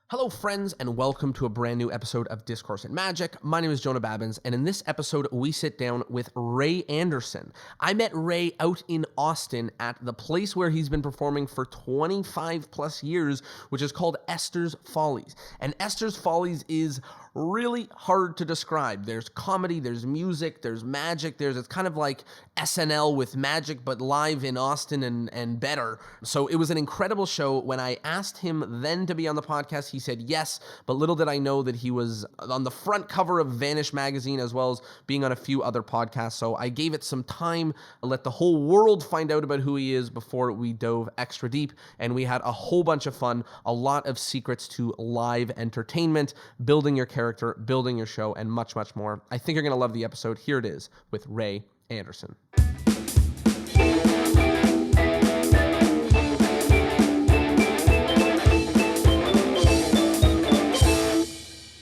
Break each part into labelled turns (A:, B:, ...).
A: Hello, friends, and welcome to a brand new episode of Discourse in Magic. My name is Jonah Babbins, and in this episode, we sit down with Ray Anderson. I met Ray out in Austin at the place where he's been performing for 25 plus years, which is called Esther's Follies. And Esther's Follies is really hard to describe. There's comedy, there's music, there's magic, it's kind of like SNL with magic, but live in Austin and better. So it was an incredible show. When I asked him then to be on the podcast, he said yes, but little did I know that he was on the front cover of Vanish magazine as well as being on a few other podcasts. So I gave it some time, let the whole world find out about who he is before we dove extra deep, and we had a whole bunch of fun, a lot of secrets to live entertainment, building your character, building your show, and much, much more. I think you're going to love the episode. Here it is with Ray Anderson.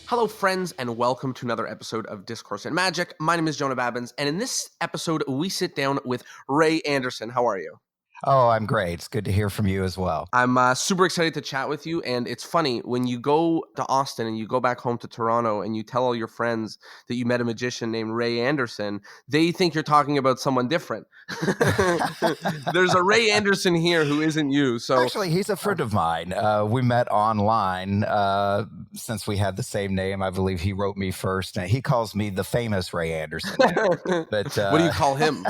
A: Hello, friends, and welcome to another episode of Discourse in Magic. My name is Jonah Babbins, and in this episode, we sit down with Ray Anderson. How are you?
B: Oh, I'm great. It's good to hear from you as well.
A: I'm super excited to chat with you, and it's funny, when you go to Austin and you go back home to Toronto and you tell all your friends that you met a magician named Ray Anderson, they think you're talking about someone different. There's a Ray Anderson here who isn't you. So
B: actually, he's a friend of mine. We met online since we had the same name. I believe he wrote me first. And he calls me the famous Ray Anderson. But
A: what do you call him?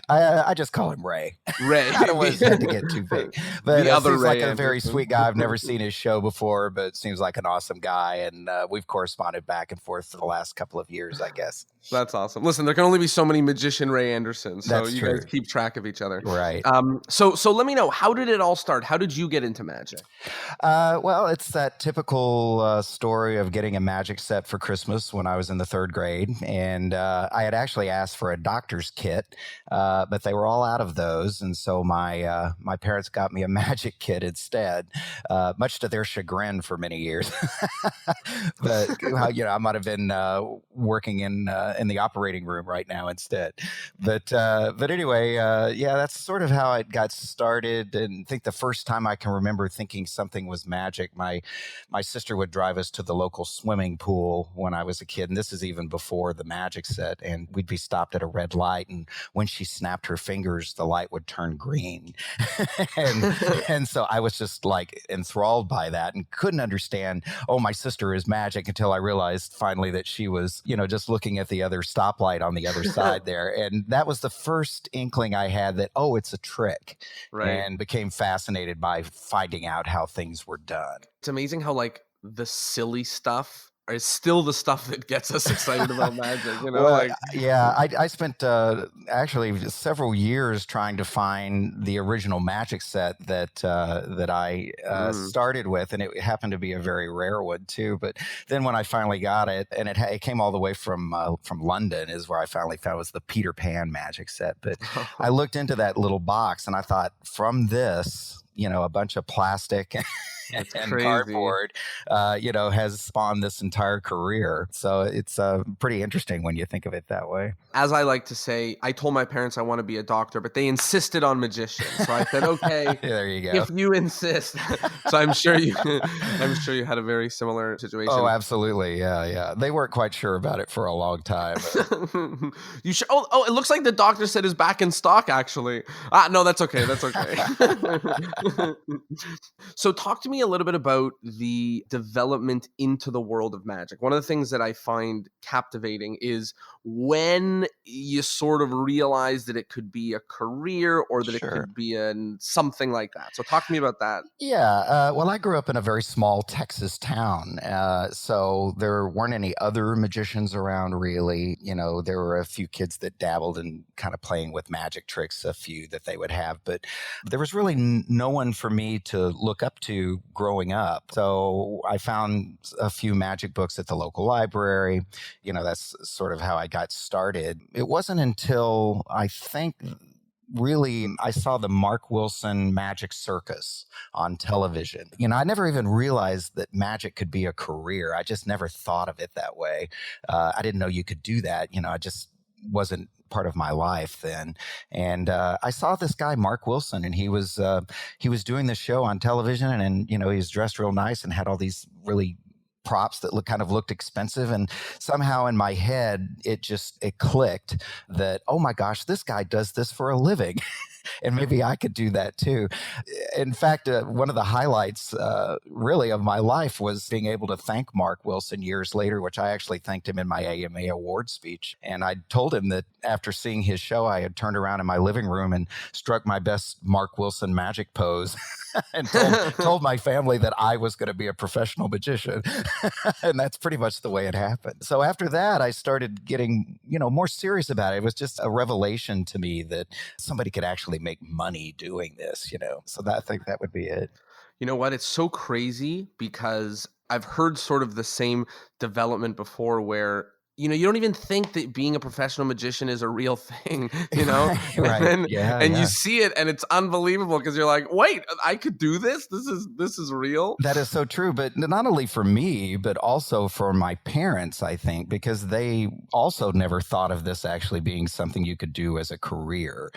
B: I just call him Ray.
A: Ray.
B: I don't want his head to get too big. But
A: the other
B: seems
A: Ray
B: like
A: Anderson.
B: A very sweet guy. I've never seen his show before, but seems like an awesome guy. And we've corresponded back and forth for the last couple of years, I guess.
A: That's awesome. Listen, there can only be so many magician Ray Andersons, so
B: That's
A: you
B: true.
A: guys keep track of each other.
B: Right.
A: So let me know, how did it all start? How did you get into magic?
B: Well, it's that typical story of getting a magic set for Christmas when I was in the third grade. And I had actually asked for a doctor's kit, but they were all out of those. And so my parents got me a magic kit instead, much to their chagrin for many years. But I might have been working in the operating room right now instead. But anyway, that's sort of how it got started. And I think the first time I can remember thinking something was magic, my sister would drive us to the local swimming pool when I was a kid, and this is even before the magic set. And we'd be stopped at a red light, and when she snapped her fingers, the light would turn green. and so I was just like enthralled by that and couldn't understand, oh, my sister is magic, until I realized finally that she was, just looking at the other stoplight on the other side there. And that was the first inkling I had that, oh, it's a trick.
A: Right.
B: And became fascinated by finding out how things were done.
A: It's amazing how the silly stuff is still the stuff that gets us excited about magic.
B: I spent actually several years trying to find the original magic set that I started with, and it happened to be a very rare one too. But then when I finally got it, and it came all the way from London, is where I finally found it was the Peter Pan magic set. But I looked into that little box, and I thought, from this, a bunch of plastic and cardboard, has spawned this entire career. So it's pretty interesting when you think of it that way.
A: As I like to say, I told my parents I want to be a doctor, but they insisted on magician. So I said, okay,
B: there you go.
A: If you insist. So I'm sure you had a very similar situation.
B: Oh, absolutely. Yeah. They weren't quite sure about it for a long time.
A: You sure? Oh, it looks like the doctor set is back in stock, actually. No, that's okay. So talk to me a little bit about the development into the world of magic. One of the things that I find captivating is when you sort of realize that it could be a career or that it could be something like that. So talk to me about that.
B: Yeah. Well, I grew up in a very small Texas town. So there weren't any other magicians around, really. There were a few kids that dabbled in kind of playing with magic tricks, a few that they would have. But there was really no one for me to look up to growing up. So I found a few magic books at the local library. That's sort of how I got started. It wasn't until I think really I saw the Mark Wilson Magic Circus on television. I never even realized that magic could be a career. I just never thought of it that way. I didn't know you could do that. I just wasn't part of my life then. And I saw this guy, Mark Wilson, and he was doing this show on television, and he was dressed real nice and had all these really props that looked expensive. And somehow in my head, it clicked that, oh my gosh, this guy does this for a living. And maybe I could do that too. In fact, one of the highlights really of my life was being able to thank Mark Wilson years later, which I actually thanked him in my AMA award speech. And I told him that after seeing his show, I had turned around in my living room and struck my best Mark Wilson magic pose and told my family that I was going to be a professional magician. And that's pretty much the way it happened. So after that, I started getting, more serious about it. It was just a revelation to me that somebody could actually make money doing this, So I think that would be it.
A: You know what? It's so crazy because I've heard sort of the same development before where, you don't even think that being a professional magician is a real thing,
B: Right.
A: And
B: Yeah.
A: you see it and it's unbelievable because you're like, wait, I could do this? This is real?
B: That is so true. But not only for me, but also for my parents, I think, because they also never thought of this actually being something you could do as a career.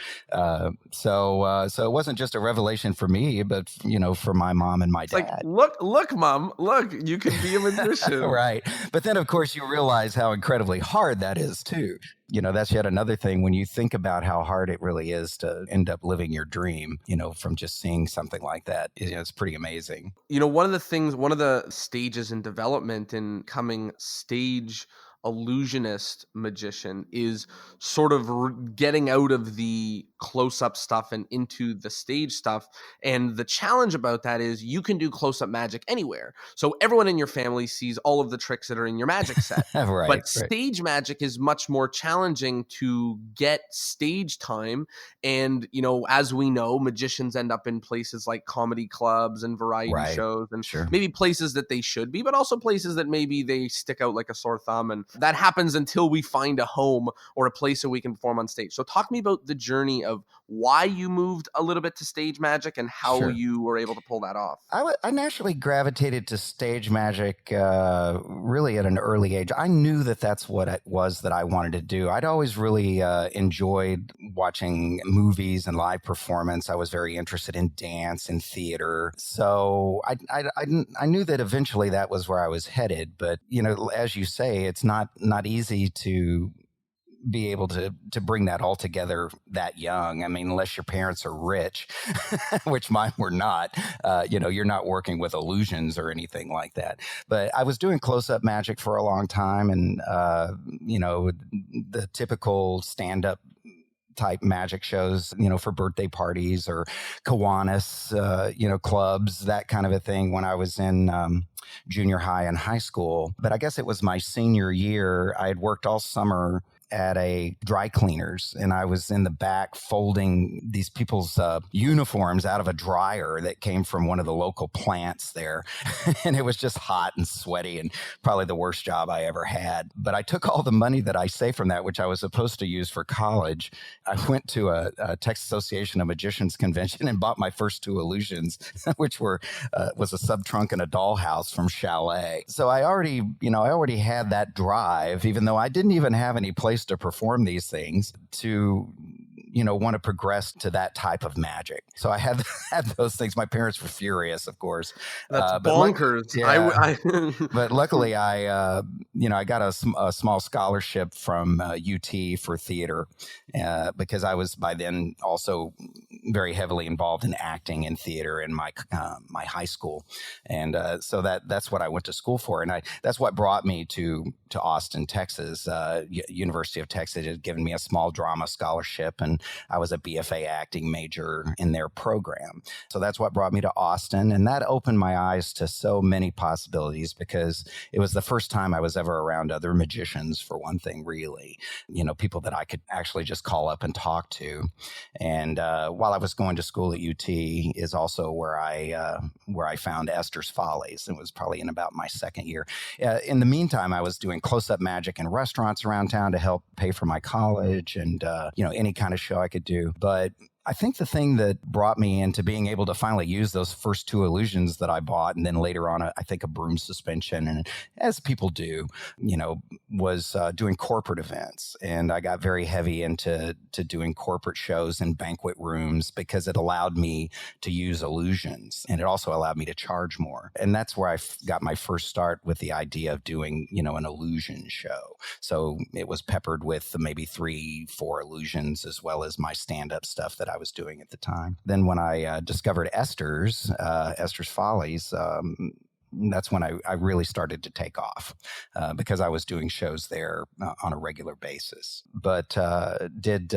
B: So it wasn't just a revelation for me, but, for my mom and my dad.
A: Like, look, Mom, look, you can be a magician.
B: Right. But then, of course, you realize how incredibly hard that is, too. That's yet another thing when you think about how hard it really is to end up living your dream, from just seeing something like that. It's pretty amazing.
A: One of the stages in development in coming stage illusionist magician is sort of getting out of the close-up stuff and into the stage stuff. And the challenge about that is you can do close-up magic anywhere. So everyone in your family sees all of the tricks that are in your magic set.
B: Right.
A: But stage magic is much more challenging to get stage time. And, as we know, magicians end up in places like comedy clubs and variety shows and maybe places that they should be, but also places that maybe they stick out like a sore thumb. And that happens until we find a home or a place that we can perform on stage. So talk to me about the journey of why you moved a little bit to stage magic and how you were able to pull that off.
B: I naturally gravitated to stage magic really at an early age. I knew that that's what it was that I wanted to do. I'd always really enjoyed watching movies and live performance. I was very interested in dance and theater. So I knew that eventually that was where I was headed. But, as you say, it's not easy to be able to bring that all together that young. I mean, unless your parents are rich, which mine were not, you're not working with illusions or anything like that. But I was doing close-up magic for a long time, and, the typical stand-up type magic shows, for birthday parties or Kiwanis, clubs, that kind of a thing when I was in junior high and high school. But I guess it was my senior year. I had worked all summer at a dry cleaners, and I was in the back folding these people's uniforms out of a dryer that came from one of the local plants there. And it was just hot and sweaty and probably the worst job I ever had. But I took all the money that I saved from that, which I was supposed to use for college. I went to a Texas Association of Magicians convention and bought my first two illusions, which was a sub-trunk and a dollhouse from Chalet. So I already had that drive, even though I didn't even have any place to perform these things, to want to progress to that type of magic. So I had those things. My parents were furious, of course.
A: That's bonkers.
B: But luckily, I got a small scholarship from UT for theater because I was by then also very heavily involved in acting and theater in my high school, and so that's what I went to school for, and that's what brought me to Austin, Texas. University of Texas had given me a small drama scholarship, and I was a BFA acting major in their program. So that's what brought me to Austin, and that opened my eyes to so many possibilities because it was the first time I was ever around other magicians, for one thing, really. People that I could actually just call up and talk to. And while I was going to school at UT is also where I found Esther's Follies. It was probably in about my second year. In the meantime, I was doing close-up magic in restaurants around town to help pay for my college and any kind of show I could do. But I think the thing that brought me into being able to finally use those first two illusions that I bought, and then later on, I think a broom suspension, and as people do, was doing corporate events. And I got very heavy into doing corporate shows in banquet rooms because it allowed me to use illusions, and it also allowed me to charge more. And that's where I got my first start with the idea of doing, an illusion show. So it was peppered with maybe 3-4 illusions, as well as my stand-up stuff that I was doing at the time. Then when I discovered Esther's Follies, that's when I really started to take off because I was doing shows there on a regular basis. But did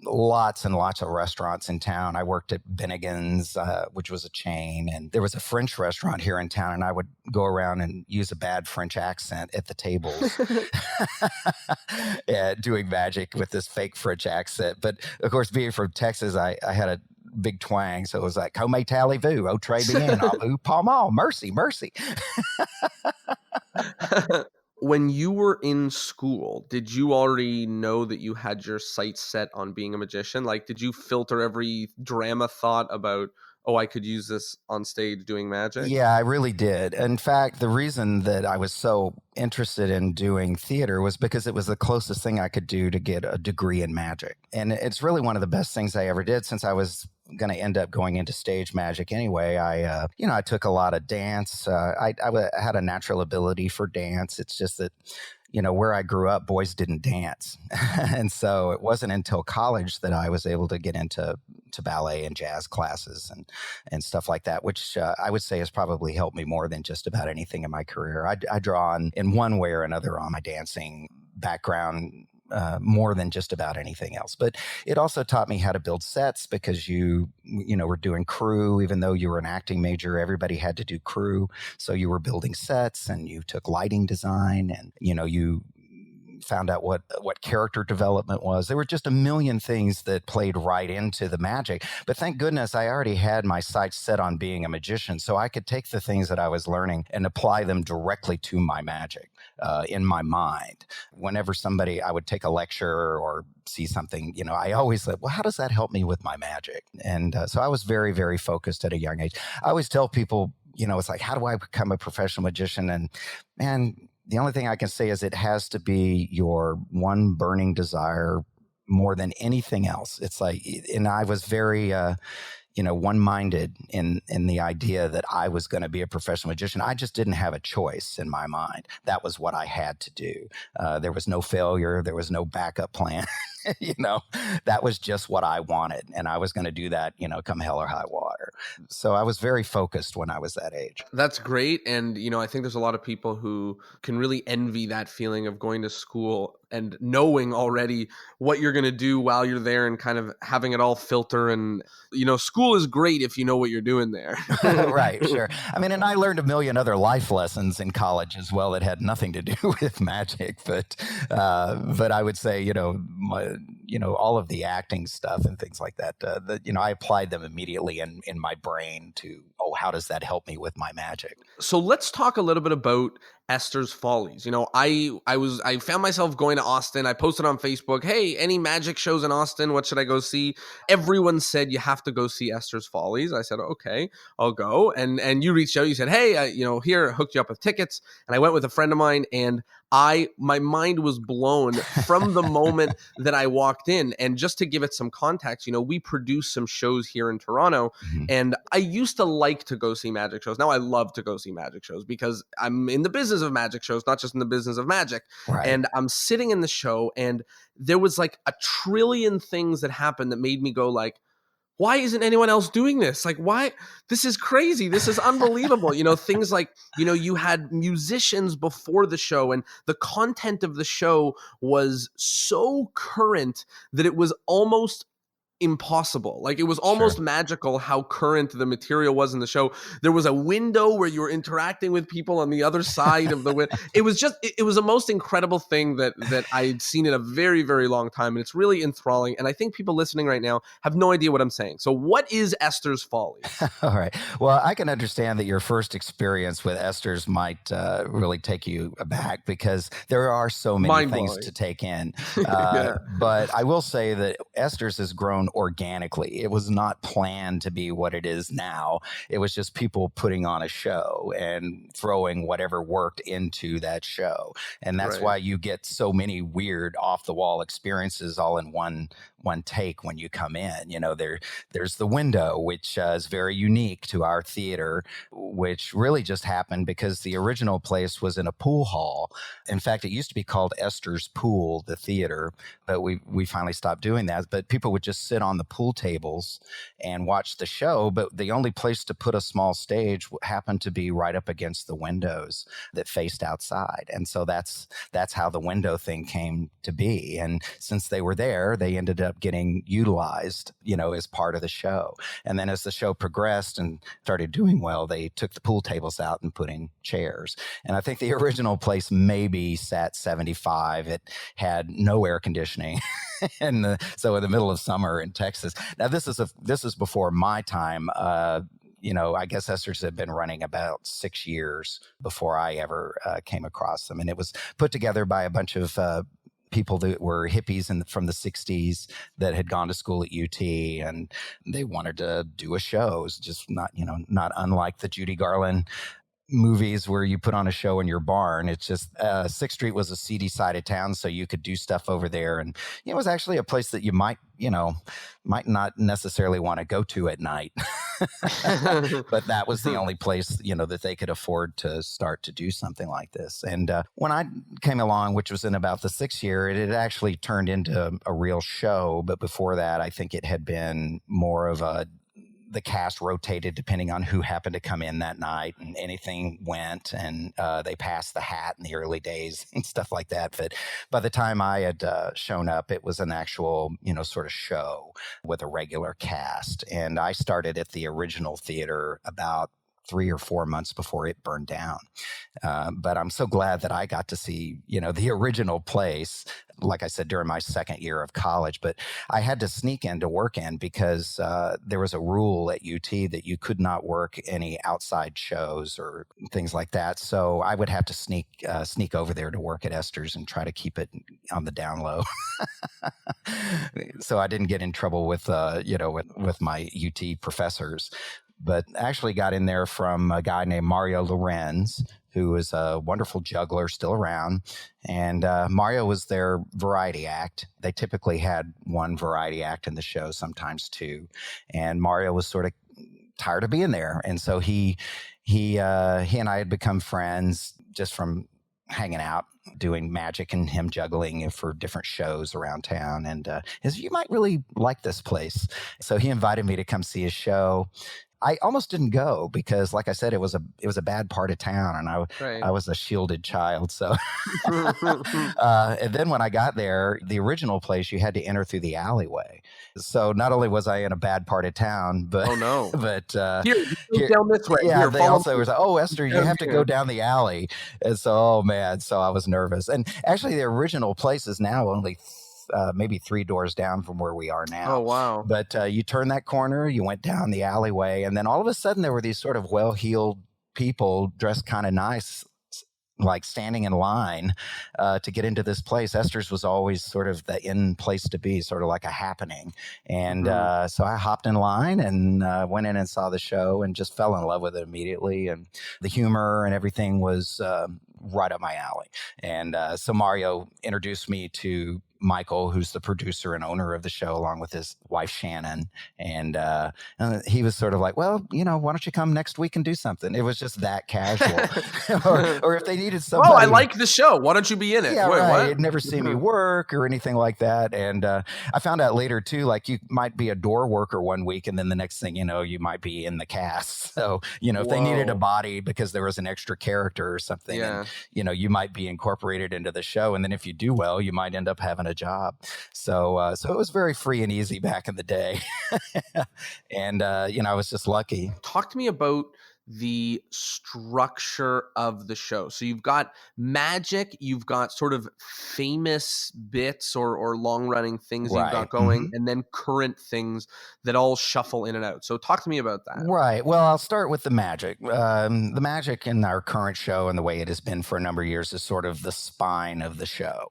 B: lots and lots of restaurants in town. I worked at Bennigan's, which was a chain, and there was a French restaurant here in town, and I would go around and use a bad French accent at the tables, yeah, doing magic with this fake French accent. But of course, being from Texas, I had a big twang. So it was like, Come allez-vous, au très bien, vous, pas mal, mercy, mercy.
A: When you were in school, did you already know that you had your sights set on being a magician? Like, did you filter every drama thought about, oh, I could use this on stage doing magic?
B: Yeah, I really did. In fact, the reason that I was so interested in doing theater was because it was the closest thing I could do to get a degree in magic. And it's really one of the best things I ever did, since I was going to end up going into stage magic anyway. I took a lot of dance. I had a natural ability for dance. It's just that, where I grew up, boys didn't dance. And so it wasn't until college that I was able to get into ballet and jazz classes and stuff like that, which I would say has probably helped me more than just about anything in my career. I draw on, in one way or another, on my dancing background more than just about anything else. But it also taught me how to build sets, because you were doing crew. Even though you were an acting major, everybody had to do crew. So you were building sets, and you took lighting design, and you found out what character development was. There were just a million things that played right into the magic. But thank goodness I already had my sights set on being a magician, so I could take the things that I was learning and apply them directly to my magic in my mind. Whenever I would take a lecture or see something, I always said, well, how does that help me with my magic? And so I was very, very focused at a young age. I always tell people, it's like, how do I become a professional magician? And man, the only thing I can say is it has to be your one burning desire more than anything else. It's like, and I was very, one-minded in the idea that I was going to be a professional magician. I just didn't have a choice in my mind. That was what I had to do. There was no failure. There was no backup plan. That was just what I wanted. And I was going to do that, come hell or high water. So I was very focused when I was that age.
A: That's great. And, I think there's a lot of people who can really envy that feeling of going to school and knowing already what you're going to do while you're there, and kind of having it all filter. And, school is great if you know what you're doing there.
B: Right, sure. I mean, and I learned a million other life lessons in college as well that had nothing to do with magic. But I would say, all of the acting stuff and things like that, I applied them immediately in my brain to, how does that help me with my magic?
A: So let's talk a little bit about Esther's Follies. I found myself going to Austin. I posted on Facebook, hey, any magic shows in Austin? What should I go see? Everyone said you have to go see Esther's Follies. I said, okay, I'll go. And you reached out. You said, hey, here, hooked you up with tickets. And I went with a friend of mine, and my mind was blown from the moment that I walked in. And just to give it some context, we produce some shows here in Toronto,
B: Mm-hmm.
A: and I used to like to go see magic shows. Now I love to go see magic shows because I'm in the business of magic shows, not just in the business of magic.
B: Right.
A: And I'm sitting in the show, and there was like a trillion things that happened that made me go like, why isn't anyone else doing this? Like, why? This is crazy. This is unbelievable. Things like, you had musicians before the show, and the content of the show was so current that it was almost impossible. Like, it was almost magical how current the material was in the show. There was a window where you were interacting with people on the other side of the window. It was just, it was the most incredible thing that I'd seen in a very, very long time. And it's really enthralling. And I think people listening right now have no idea what I'm saying. So what is Esther's Follies?
B: All right. Well, I can understand that your first experience with Esther's might really take you aback, because there are so many things to take in.
A: Yeah.
B: But I will say that Esther's has grown organically. It was not planned to be what it is now. It was just people putting on a show and throwing whatever worked into that show. And that's
A: Right.
B: why you get so many weird off the wall experiences all in one take when you come in. There's the window, which is very unique to our theater, which really just happened because the original place was in a pool hall. In fact, it used to be called Esther's Pool, the theater, but we finally stopped doing that. But people would just sit on the pool tables and watch the show. But the only place to put a small stage happened to be right up against the windows that faced outside. And so that's how the window thing came to be. And since they were there, they ended up getting utilized, as part of the show. And then as the show progressed and started doing well, they took the pool tables out and put in chairs. And I think the original place maybe sat 75. It had no air conditioning. And so in the middle of summer in Texas. Now this is before my time. I guess Esther's had been running about 6 years before I ever came across them. And it was put together by a bunch of people that were hippies from the 60s that had gone to school at UT, and they wanted to do a show. It was just not unlike the Judy Garland movies where you put on a show in your barn. It's just 6th Street was a seedy side of town, so you could do stuff over there. And it was actually a place that you might not necessarily want to go to at night. But that was the only place, that they could afford to start to do something like this. And when I came along, which was in about the 6th year, it had actually turned into a real show. But before that, I think it had been more of the cast rotated depending on who happened to come in that night, and anything went, and they passed the hat in the early days and stuff like that. But by the time I had shown up, it was an actual, sort of show with a regular cast. And I started at the original theater about 3 or 4 months before it burned down. But I'm so glad that I got to see, the original place, like I said, during my 2nd year of college. But I had to sneak in to work in because there was a rule at UT that you could not work any outside shows or things like that. So I would have to sneak over there to work at Esther's and try to keep it on the down low. So I didn't get in trouble with my UT professors. But actually got in there from a guy named Mario Lorenz, who is a wonderful juggler still around. And Mario was their variety act. They typically had one variety act in the show, sometimes two. And Mario was sort of tired of being there. And so he and I had become friends just from hanging out, doing magic and him juggling for different shows around town. And he said, "You might really like this place." So he invited me to come see his show. I almost didn't go because, like I said, it was a bad part of town, and I was a shielded child. So, and then when I got there, the original place, you had to enter through the alleyway. So not only was I in a bad part of town, but
A: oh no,
B: but
A: here, down this way.
B: Yeah,
A: here,
B: they also was, "Oh, Esther, you have to
A: here.
B: go down the alley." And so, oh man, so I was nervous. And actually, the original place is now only maybe 3 doors down from where we are now.
A: Oh, wow.
B: But you turn that corner, you went down the alleyway, and then all of a sudden there were these sort of well-heeled people dressed kind of nice, like standing in line to get into this place. Esther's was always sort of the in place to be, sort of like a happening. And so I hopped in line and went in and saw the show and just fell in love with it immediately. And the humor and everything was right up my alley. And so Mario introduced me to Michael, who's the producer and owner of the show, along with his wife, Shannon. And he was sort of like, "Well, why don't you come next week and do something?" It was just that casual. or if they needed somebody.
A: "Oh, I like the show. Why don't you be in it?"
B: Yeah,
A: Wait,
B: right.
A: what?
B: You'd never see me work or anything like that. And I found out later, too, like you might be a door worker one week, and then the next thing you know, you might be in the cast. So, if they needed a body because there was an extra character or something, and, you might be incorporated into the show. And then if you do well, you might end up having a job. So it was very free and easy back in the day. And, I was just lucky.
A: Talk to me about the structure of the show. So you've got magic, you've got sort of famous bits or long running things you've
B: Right.
A: got going, and then current things that all shuffle in and out. So talk to me about that.
B: Right. Well, I'll start with the magic. The magic in our current show and the way it has been for a number of years is sort of the spine of the show.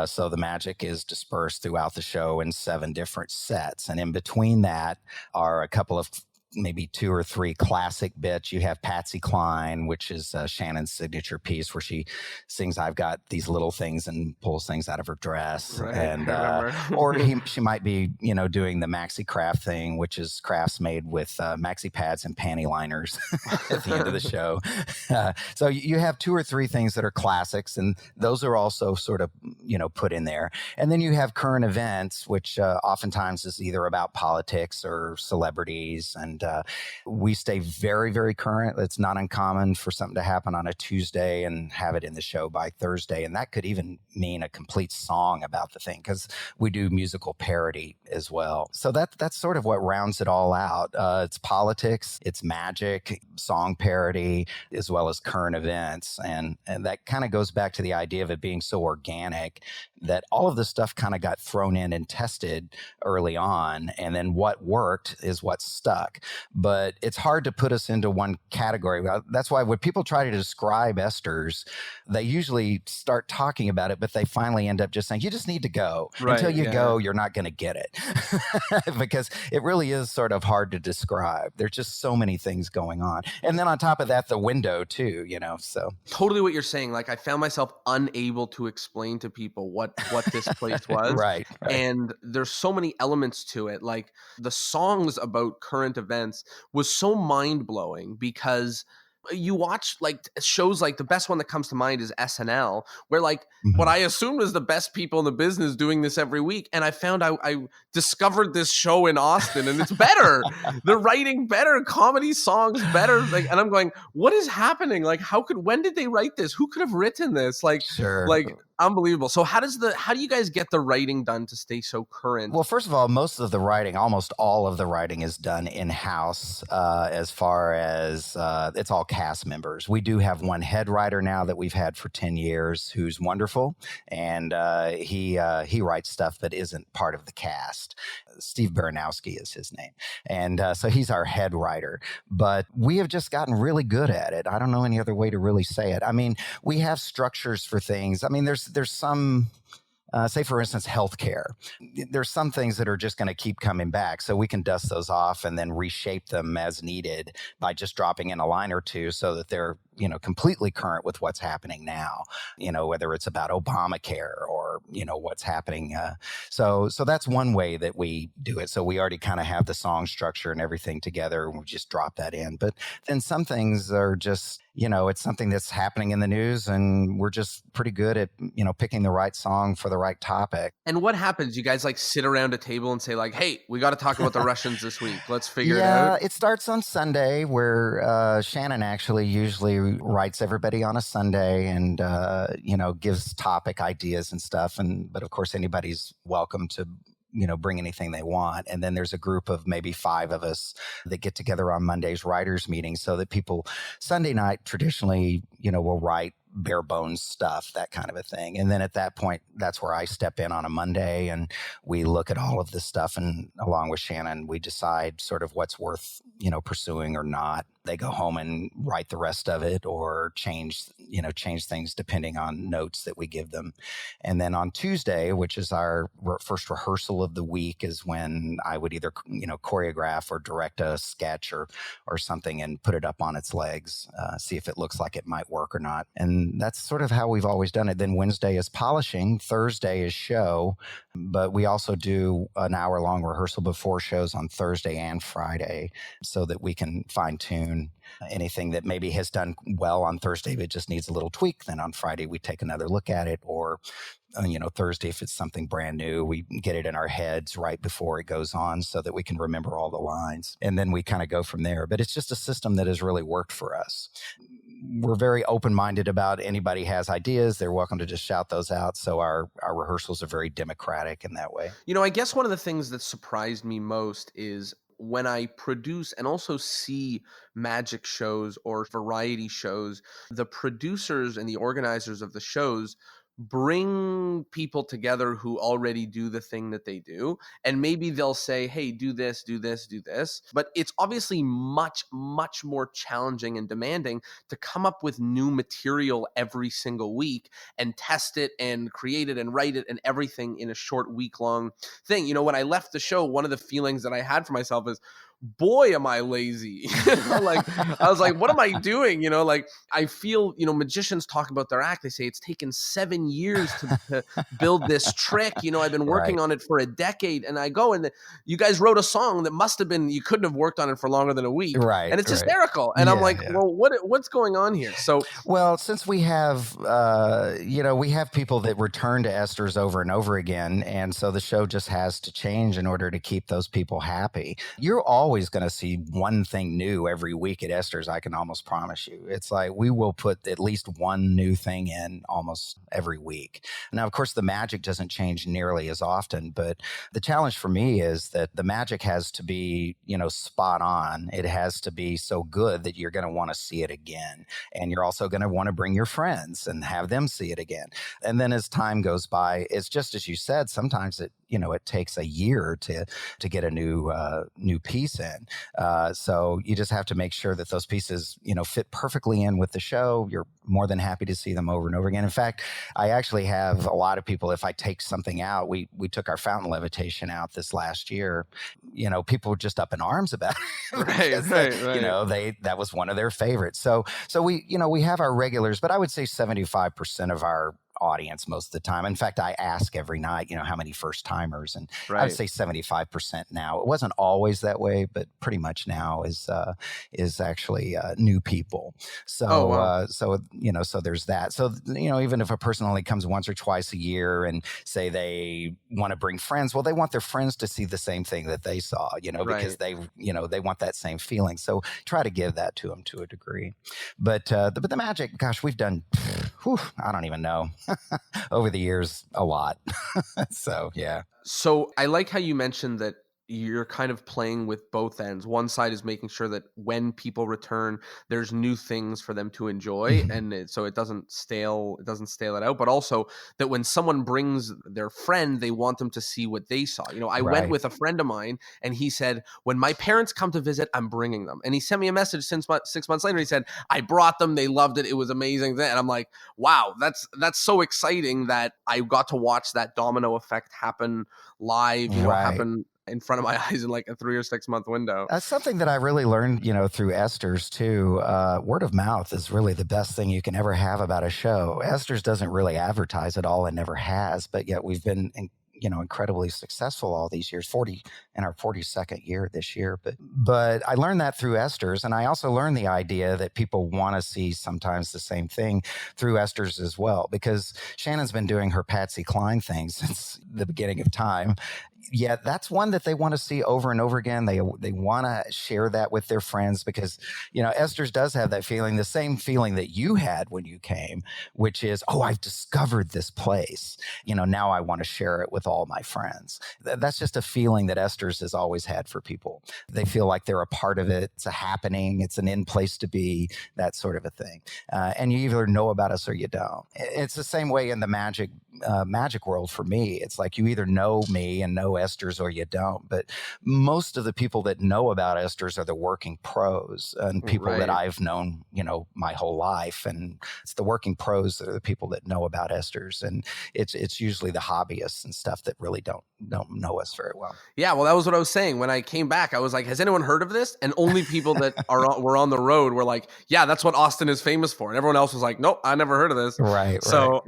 B: So the magic is dispersed throughout the show in 7 different sets. And in between that are a couple of maybe 2 or 3 classic bits. You have Patsy Cline, which is Shannon's signature piece where she sings "I've Got These Little Things" and pulls things out of her dress.
A: Right.
B: And
A: I
B: or
A: remember.
B: she might be, doing the maxi craft thing, which is crafts made with maxi pads and panty liners at the end of the show. So you have 2 or 3 things that are classics, and those are also sort of, put in there. And then you have current events, which oftentimes is either about politics or celebrities. And we stay very, very current. It's not uncommon for something to happen on a Tuesday and have it in the show by Thursday. And that could even mean a complete song about the thing, because we do musical parody as well. So that's sort of what rounds it all out. It's politics, it's magic, song parody, as well as current events. And that kind of goes back to the idea of it being so organic that all of this stuff kind of got thrown in and tested early on. And then what worked is what stuck. But it's hard to put us into one category. That's why when people try to describe Esther's, they usually start talking about it, but they finally end up just saying, you just need to go.
A: Right,
B: Until you
A: yeah.
B: go, you're not going to get it. Because it really is sort of hard to describe. There's just so many things going on. And then on top of that, the window too, so.
A: Totally what you're saying. Like I found myself unable to explain to people what this place was.
B: Right.
A: And there's so many elements to it. Like the songs about current events was so mind-blowing because you watch like shows, like the best one that comes to mind is SNL, where like what I assumed was the best people in the business doing this every week. And I found I discovered this show in Austin and it's better. They're writing better comedy songs, better. Like, and I'm going, what is happening? Like, when did they write this? Who could have written this? Like,
B: Sure.
A: like unbelievable. So how do you guys get the writing done to stay so current?
B: Well, first of all, most of the writing, almost all of the writing is done in-house as far as it's all cast members. We do have one head writer now that we've had for 10 years who's wonderful. And he writes stuff that isn't part of the cast. Steve Baranowski is his name. And so he's our head writer. But we have just gotten really good at it. I don't know any other way to really say it. I mean, we have structures for things. I mean, there's some... say, for instance, healthcare. There's some things that are just going to keep coming back. So we can dust those off and then reshape them as needed by just dropping in a line or two so that they're, completely current with what's happening now, whether it's about Obamacare or, what's happening. So that's one way that we do it. So we already kind of have the song structure and everything together and we just drop that in. But then some things are just, it's something that's happening in the news and we're just pretty good at, picking the right song for the right topic.
A: And what happens? You guys like sit around a table and say like, hey, we got to talk about the Russians this week. Let's figure it out.
B: Yeah, it starts on Sunday where Shannon actually usually writes everybody on a Sunday and, gives topic ideas and stuff. But of course, anybody's welcome to bring anything they want. And then there's a group of maybe 5 of us that get together on Monday's writers meeting so that people Sunday night traditionally, will write bare bones stuff, that kind of a thing. And then at that point, that's where I step in on a Monday and we look at all of this stuff. And along with Shannon, we decide sort of what's worth, pursuing or not. They go home and write the rest of it or change things depending on notes that we give them. And then on Tuesday, which is our first rehearsal of the week, is when I would either, choreograph or direct a sketch or something and put it up on its legs, see if it looks like it might work or not. And that's sort of how we've always done it. Then Wednesday is polishing, Thursday is show, but we also do an hour-long rehearsal before shows on Thursday and Friday so that we can fine-tune anything that maybe has done well on Thursday but just needs a little tweak. Then on Friday, we take another look at it, or Thursday, if it's something brand new, we get it in our heads right before it goes on so that we can remember all the lines. And then we kind of go from there. But it's just a system that has really worked for us. We're very open-minded about anybody has ideas. They're welcome to just shout those out. So our rehearsals are very democratic in that way.
A: I guess one of the things that surprised me most is when I produce and also see magic shows or variety shows, the producers and the organizers of the shows bring people together who already do the thing that they do. And maybe they'll say, hey, do this, do this, do this. But it's obviously much, much more challenging and demanding to come up with new material every single week and test it and create it and write it and everything in a short week-long thing. You know, when I left the show, one of the feelings that I had for myself is, boy, am I lazy. Like, I was like, what am I doing? You know, like, I feel, you know, magicians talk about their act. They say it's taken 7 years to build this trick. You know, I've been working
B: Right.
A: on it for a decade. And I go, and you guys wrote a song that must have been, you couldn't have worked on it for longer than a week.
B: Right,
A: And it's
B: right.
A: hysterical. And I'm
B: Yeah,
A: like,
B: yeah.
A: well, what's going on here? So,
B: Well, since we have, we have people that return to Esther's over and over again, and so the show just has to change in order to keep those people happy. You're always going to see one thing new every week at Esther's. I can almost promise you. It's like we will put at least one new thing in almost every week. Now, of course, the magic doesn't change nearly as often, but the challenge for me is that the magic has to be, spot on. It has to be so good that you're going to want to see it again. And you're also going to want to bring your friends and have them see it again. And then as time goes by, it's just as you said, sometimes it takes a year to get a new piece in. So you just have to make sure that those pieces, fit perfectly in with the show. You're more than happy to see them over and over again. In fact, I actually have a lot of people, if I take something out, we took our fountain levitation out this last year, people were just up in arms about it.
A: right.
B: That was one of their favorites. So we have our regulars, but I would say 75% of our audience most of the time. In fact, I ask every night, how many first timers, and I would say 75% now. It wasn't always that way, but pretty much now is actually new people. So,
A: Oh, wow.
B: so there's that. So, even if a person only comes once or twice a year and say they want to bring friends, well, they want their friends to see the same thing that they saw, because they want that same feeling. So try to give that to them to a degree. But the magic, gosh, we've done, I don't even know. Over the years, a lot. So, yeah.
A: So I like how you mentioned that you're kind of playing with both ends. One side is making sure that when people return, there's new things for them to enjoy, and so it doesn't stale it out. But also that when someone brings their friend, they want them to see what they saw. I went
B: Right.
A: with a friend of mine, and he said, "When my parents come to visit, I'm bringing them." And he sent me a message 6 months later. He said, "I brought them. They loved it. It was amazing." And I'm like, "Wow, that's so exciting that I got to watch that domino effect happen live.
B: Right.
A: Happen in front of my eyes in like a 3 or 6 month window."
B: That's something that I really learned, through Esther's too. Word of mouth is really the best thing you can ever have about a show. Esther's doesn't really advertise at all and never has, but yet we've been incredibly successful all these years, in our 42nd year this year. But I learned that through Esther's. And I also learned the idea that people want to see sometimes the same thing through Esther's as well, because Shannon's been doing her Patsy Cline thing since the beginning of time. Yeah, that's one that they want to see over and over again. They want to share that with their friends because, Esther's does have that feeling, the same feeling that you had when you came, which is, oh, I've discovered this place. Now I want to share it with all my friends. That's just a feeling that Esther's has always had for people. They feel like they're a part of it. It's a happening. It's an in place to be, that sort of a thing. And you either know about us or you don't. It's the same way in the magic world for me. It's like you either know me and know Esther's or you don't. But most of the people that know about Esther's are the working pros and people that I've known, my whole life. And it's the working pros that are the people that know about Esther's. And it's usually the hobbyists and stuff that really don't know us very well.
A: Yeah, well, that was what I was saying. When I came back, I was like, has anyone heard of this? And only people that were on the road were like, yeah, that's what Austin is famous for. And everyone else was like, nope, I never heard of this.
B: Right.
A: So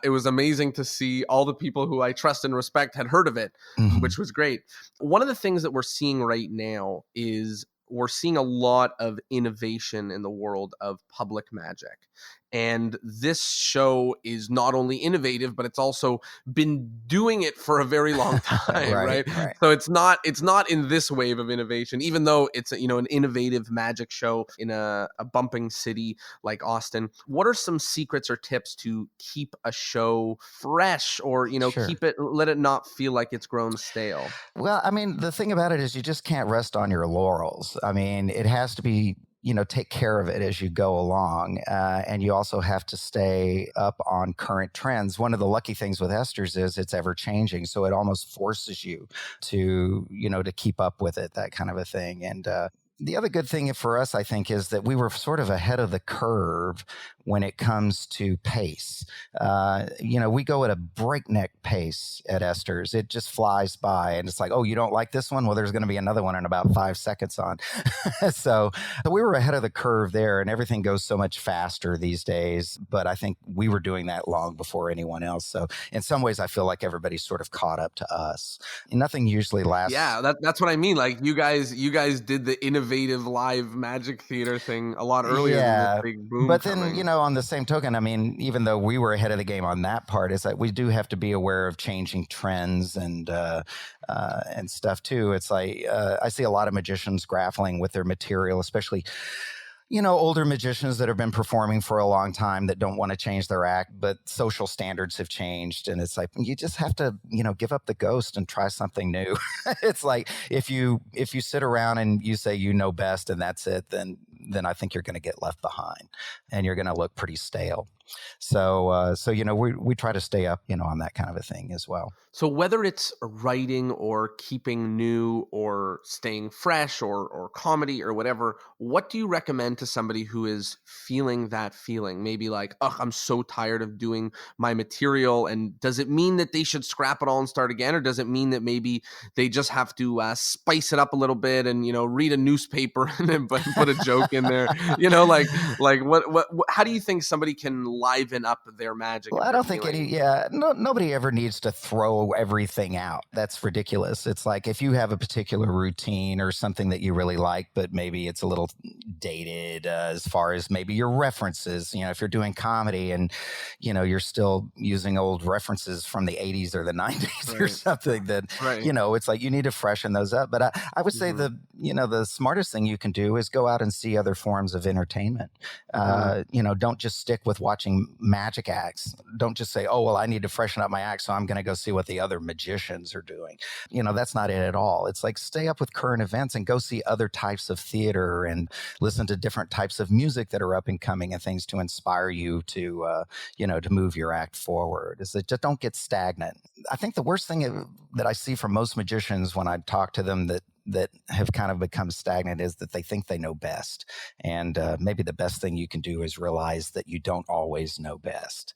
A: it was amazing to see all the people who I trust and respect had heard of it, which was great. One of the things that we're seeing right now is we're seeing a lot of innovation in the world of public magic. And this show is not only innovative, but it's also been doing it for a very long time,
B: Right,
A: right?
B: right.
A: So it's not in this wave of innovation, even though it's an innovative magic show in a bumping city like Austin. What are some secrets or tips to keep a show fresh, or
B: Sure.
A: let it not feel like it's grown stale?
B: Well, I mean, the thing about it is you just can't rest on your laurels. I mean, it has to be, take care of it as you go along. And you also have to stay up on current trends. One of the lucky things with Esther's is it's ever changing. So it almost forces you to keep up with it, that kind of a thing. And, the other good thing for us, I think, is that we were sort of ahead of the curve when it comes to pace. We go at a breakneck pace at Esther's. It just flies by, and it's like, oh, you don't like this one? Well, there's going to be another one in about 5 seconds on. So we were ahead of the curve there, and everything goes so much faster these days. But I think we were doing that long before anyone else. So in some ways, I feel like everybody's sort of caught up to us. Nothing usually lasts.
A: Yeah, that's what I mean. Like you guys did the innovative live magic theater thing a lot earlier than this big boom.
B: But then,
A: coming.
B: on the same token, I mean, even though we were ahead of the game on that part, it's like we do have to be aware of changing trends and stuff too. It's like I see a lot of magicians grappling with their material, especially older magicians that have been performing for a long time that don't want to change their act, but social standards have changed. And it's like, you just have to, give up the ghost and try something new. It's like, if you sit around and you say, best and that's it, then I think you're going to get left behind and you're going to look pretty stale. So we try to stay up, on that kind of a thing as well.
A: So whether it's writing or keeping new or staying fresh or comedy or whatever, what do you recommend to somebody who is feeling that feeling? Maybe like, oh, I'm so tired of doing my material. And does it mean that they should scrap it all and start again? Or does it mean that maybe they just have to spice it up a little bit and, read a newspaper and then put a joke in there? What how do you think somebody can liven up their magic?
B: Well, I don't think nobody ever needs to throw everything out. That's ridiculous. It's like if you have a particular routine or something that you really like, but maybe it's a little dated as far as maybe your references, if you're doing comedy and, you're still using old references from the 80s or the 90s or something, that, it's like you need to freshen those up. But I would say the smartest thing you can do is go out and see other forms of entertainment. Don't just stick with watching magic acts. Don't just say, oh, well, I need to freshen up my act, so I'm going to go see what the other magicians are doing. That's not it at all. It's like stay up with current events and go see other types of theater and listen to different types of music that are up and coming and things to inspire you to, to move your act forward. Is that just don't get stagnant. I think the worst thing that I see from most magicians when I talk to them that have kind of become stagnant is that they think they know best. And maybe the best thing you can do is realize that you don't always know best.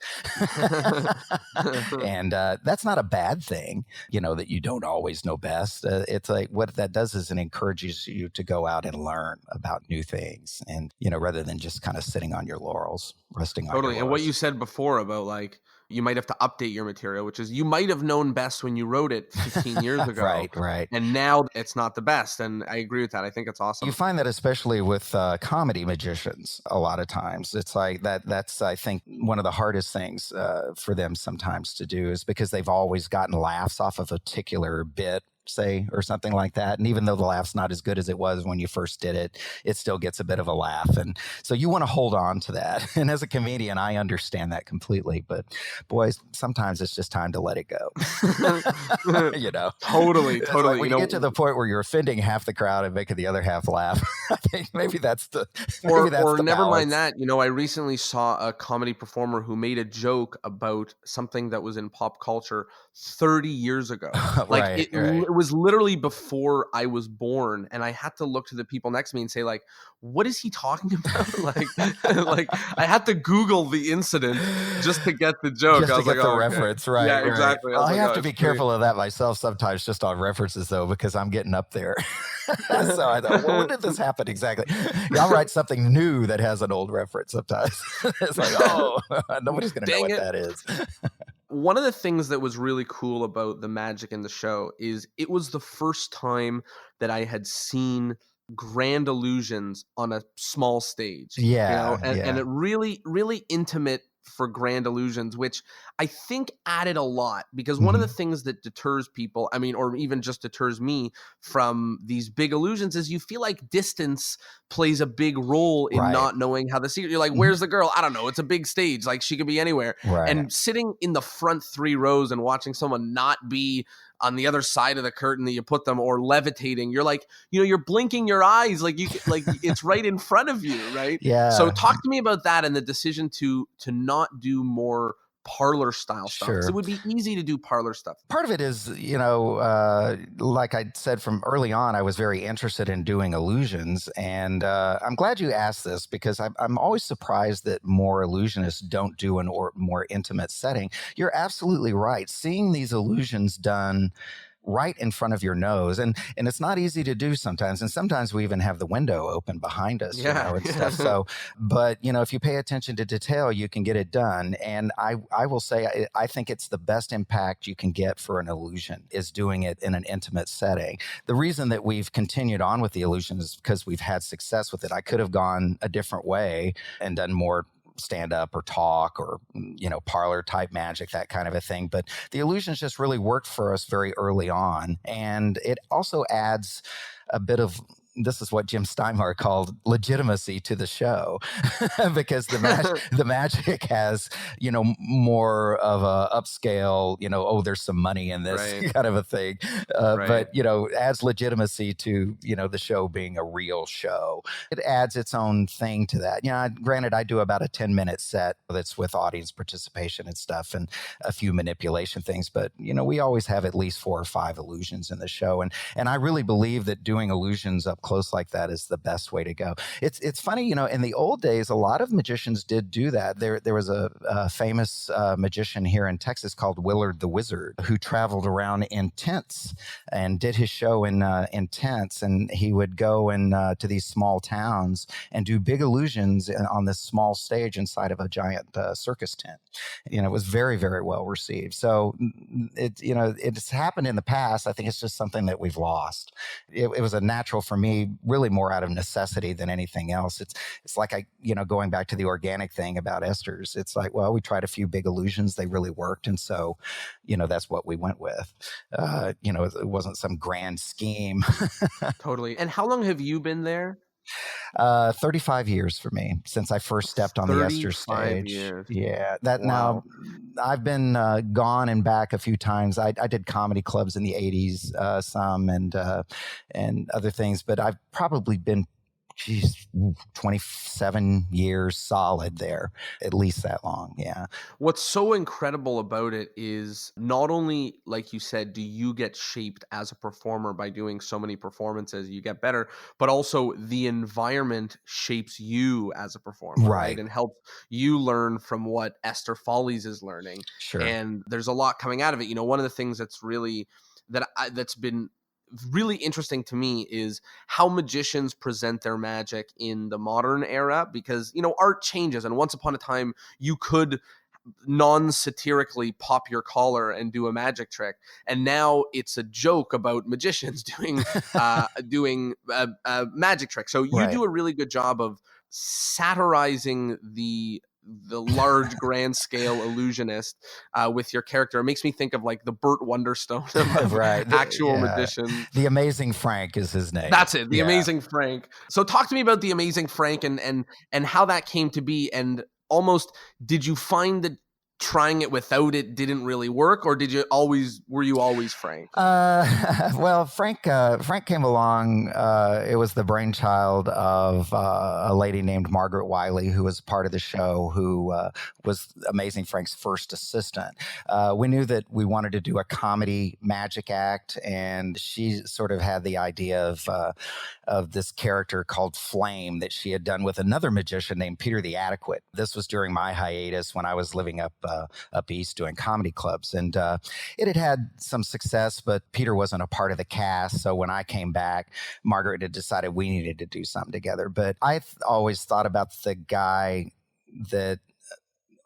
B: And that's not a bad thing, that you don't always know best. It's like what that does is it encourages you to go out and learn about new things and, rather than just kind of sitting on your laurels, resting on your laurels.
A: And what you said before about like, you might have to update your material, which is you might have known best when you wrote it 15 years ago.
B: Right.
A: And now it's not the best. And I agree with that. I think it's awesome.
B: You find that especially with comedy magicians a lot of times. It's like that's, I think, one of the hardest things for them sometimes to do is because they've always gotten laughs off of a particular bit, say, or something like that. And even though the laugh's not as good as it was when you first did it, it still gets a bit of a laugh. And so you want to hold on to that. And as a comedian, I understand that completely. But boys, sometimes it's just time to let it go.
A: Totally.
B: Like when you get to the point where you're offending half the crowd and making the other half laugh, I think maybe that's the
A: or never mind that. I recently saw a comedy performer who made a joke about something that was in pop culture 30 years ago. Like it was literally before I was born, and I had to look to the people next to me and say, like, what is he talking about? like I had to Google the incident just to get the joke.
B: Just
A: I was
B: to get
A: like,
B: the reference, right?
A: Yeah, exactly.
B: I have to be careful of that myself sometimes, just on references though, because I'm getting up there. So I thought, well, when did this happen exactly? I'll write something new that has an old reference sometimes. It's like, oh, nobody's going to know what that is.
A: One of the things that was really cool about the magic in the show is it was the first time that I had seen grand illusions on a small stage,
B: Yeah,
A: and
B: yeah.
A: it really intimate for grand illusions, which I think added a lot, because one of the
B: Mhm.
A: things that deters people, I mean, or even just deters me from these big illusions, is you feel like distance plays a big role in
B: Right.
A: not knowing how the secret. You're like,
B: Mhm.
A: where's the girl? I don't know. It's a big stage. Like, she could be anywhere.
B: Right.
A: And sitting in the front three rows and watching someone not be on the other side of the curtain that you put them, or levitating, you're like, you're blinking your eyes, like like it's right in front of you, right? So
B: Yeah,
A: talk to me about that and the decision to not do more parlor style stuff, because it
B: sure.
A: would be easy to do parlor stuff.
B: Part of it is, like I said from early on, I was very interested in doing illusions. And I'm glad you asked this, because I'm always surprised that more illusionists don't do an or more intimate setting. You're absolutely right. Seeing these illusions done right in front of your nose, and it's not easy to do sometimes, and sometimes we even have the window open behind us,
A: Yeah.
B: and stuff. So but if you pay attention to detail, you can get it done. And I will say, I think it's the best impact you can get for an illusion is doing it in an intimate setting. The reason that we've continued on with the illusion is because we've had success with it. I could have gone a different way and done more stand up or talk or parlor type magic, that kind of a thing, but the illusions just really worked for us very early on. And it also adds a bit of, this is what Jim Steinmeier called legitimacy to the show, because the magic has more of a upscale, oh, there's some money in this
A: Right.
B: kind of a thing,
A: Right.
B: but adds legitimacy to the show being a real show. It adds its own thing to that. Granted, I do about a 10-minute set that's with audience participation and stuff, and a few manipulation things, but we always have at least 4 or 5 illusions in the show, and I really believe that doing illusions up close like that is the best way to go. It's funny, in the old days, a lot of magicians did do that. There was a famous magician here in Texas called Willard the Wizard, who traveled around in tents and did his show in tents, and he would go to these small towns and do big illusions on this small stage inside of a giant circus tent. It was very, very well received. So it's happened in the past. I think it's just something that we've lost. It was a natural for me, really more out of necessity than anything else. It's like going back to the organic thing about Esther's. It's like, well, we tried a few big illusions, they really worked, and so that's what we went with. It wasn't some grand scheme.
A: Totally. And how long have you been there?
B: 35 years for me since I first stepped on the Esther
A: 35
B: stage.
A: years.
B: Yeah, that now
A: Wow.
B: I've been gone and back a few times. I did comedy clubs in the 80s, some, and other things, but I've probably been, geez, 27 years solid there, at least that long. Yeah.
A: What's so incredible about it is, not only, like you said, do you get shaped as a performer by doing so many performances, you get better, but also the environment shapes you as a performer, right?
B: Right.
A: And helps you learn from what Esther Follies is learning.
B: Sure.
A: And there's a lot coming out of it. One of the things that's been really interesting to me is how magicians present their magic in the modern era, because art changes, and once upon a time you could non-satirically pop your collar and do a magic trick, and now it's a joke about magicians doing a magic trick. So you
B: Right.
A: do a really good job of satirizing the large grand scale illusionist with your character. It makes me think of like the Burt Wonderstone of
B: Right.
A: actual
B: Yeah.
A: magicians.
B: The Amazing Frank is his name.
A: That's it, the
B: Yeah.
A: Amazing Frank. So talk to me about the Amazing Frank, and how that came to be, and almost, did you find that trying it without it didn't really work, or were you always Frank?
B: Well, Frank came along. It was the brainchild of a lady named Margaret Wiley, who was part of the show, who was Amazing Frank's first assistant. We knew that we wanted to do a comedy magic act, and she sort of had the idea of this character called Flame that she had done with another magician named Peter the Adequate. This was during my hiatus when I was living up east doing comedy clubs, and it had some success, but Peter wasn't a part of the cast. So when I came back, Margaret had decided we needed to do something together. But I always thought about the guy that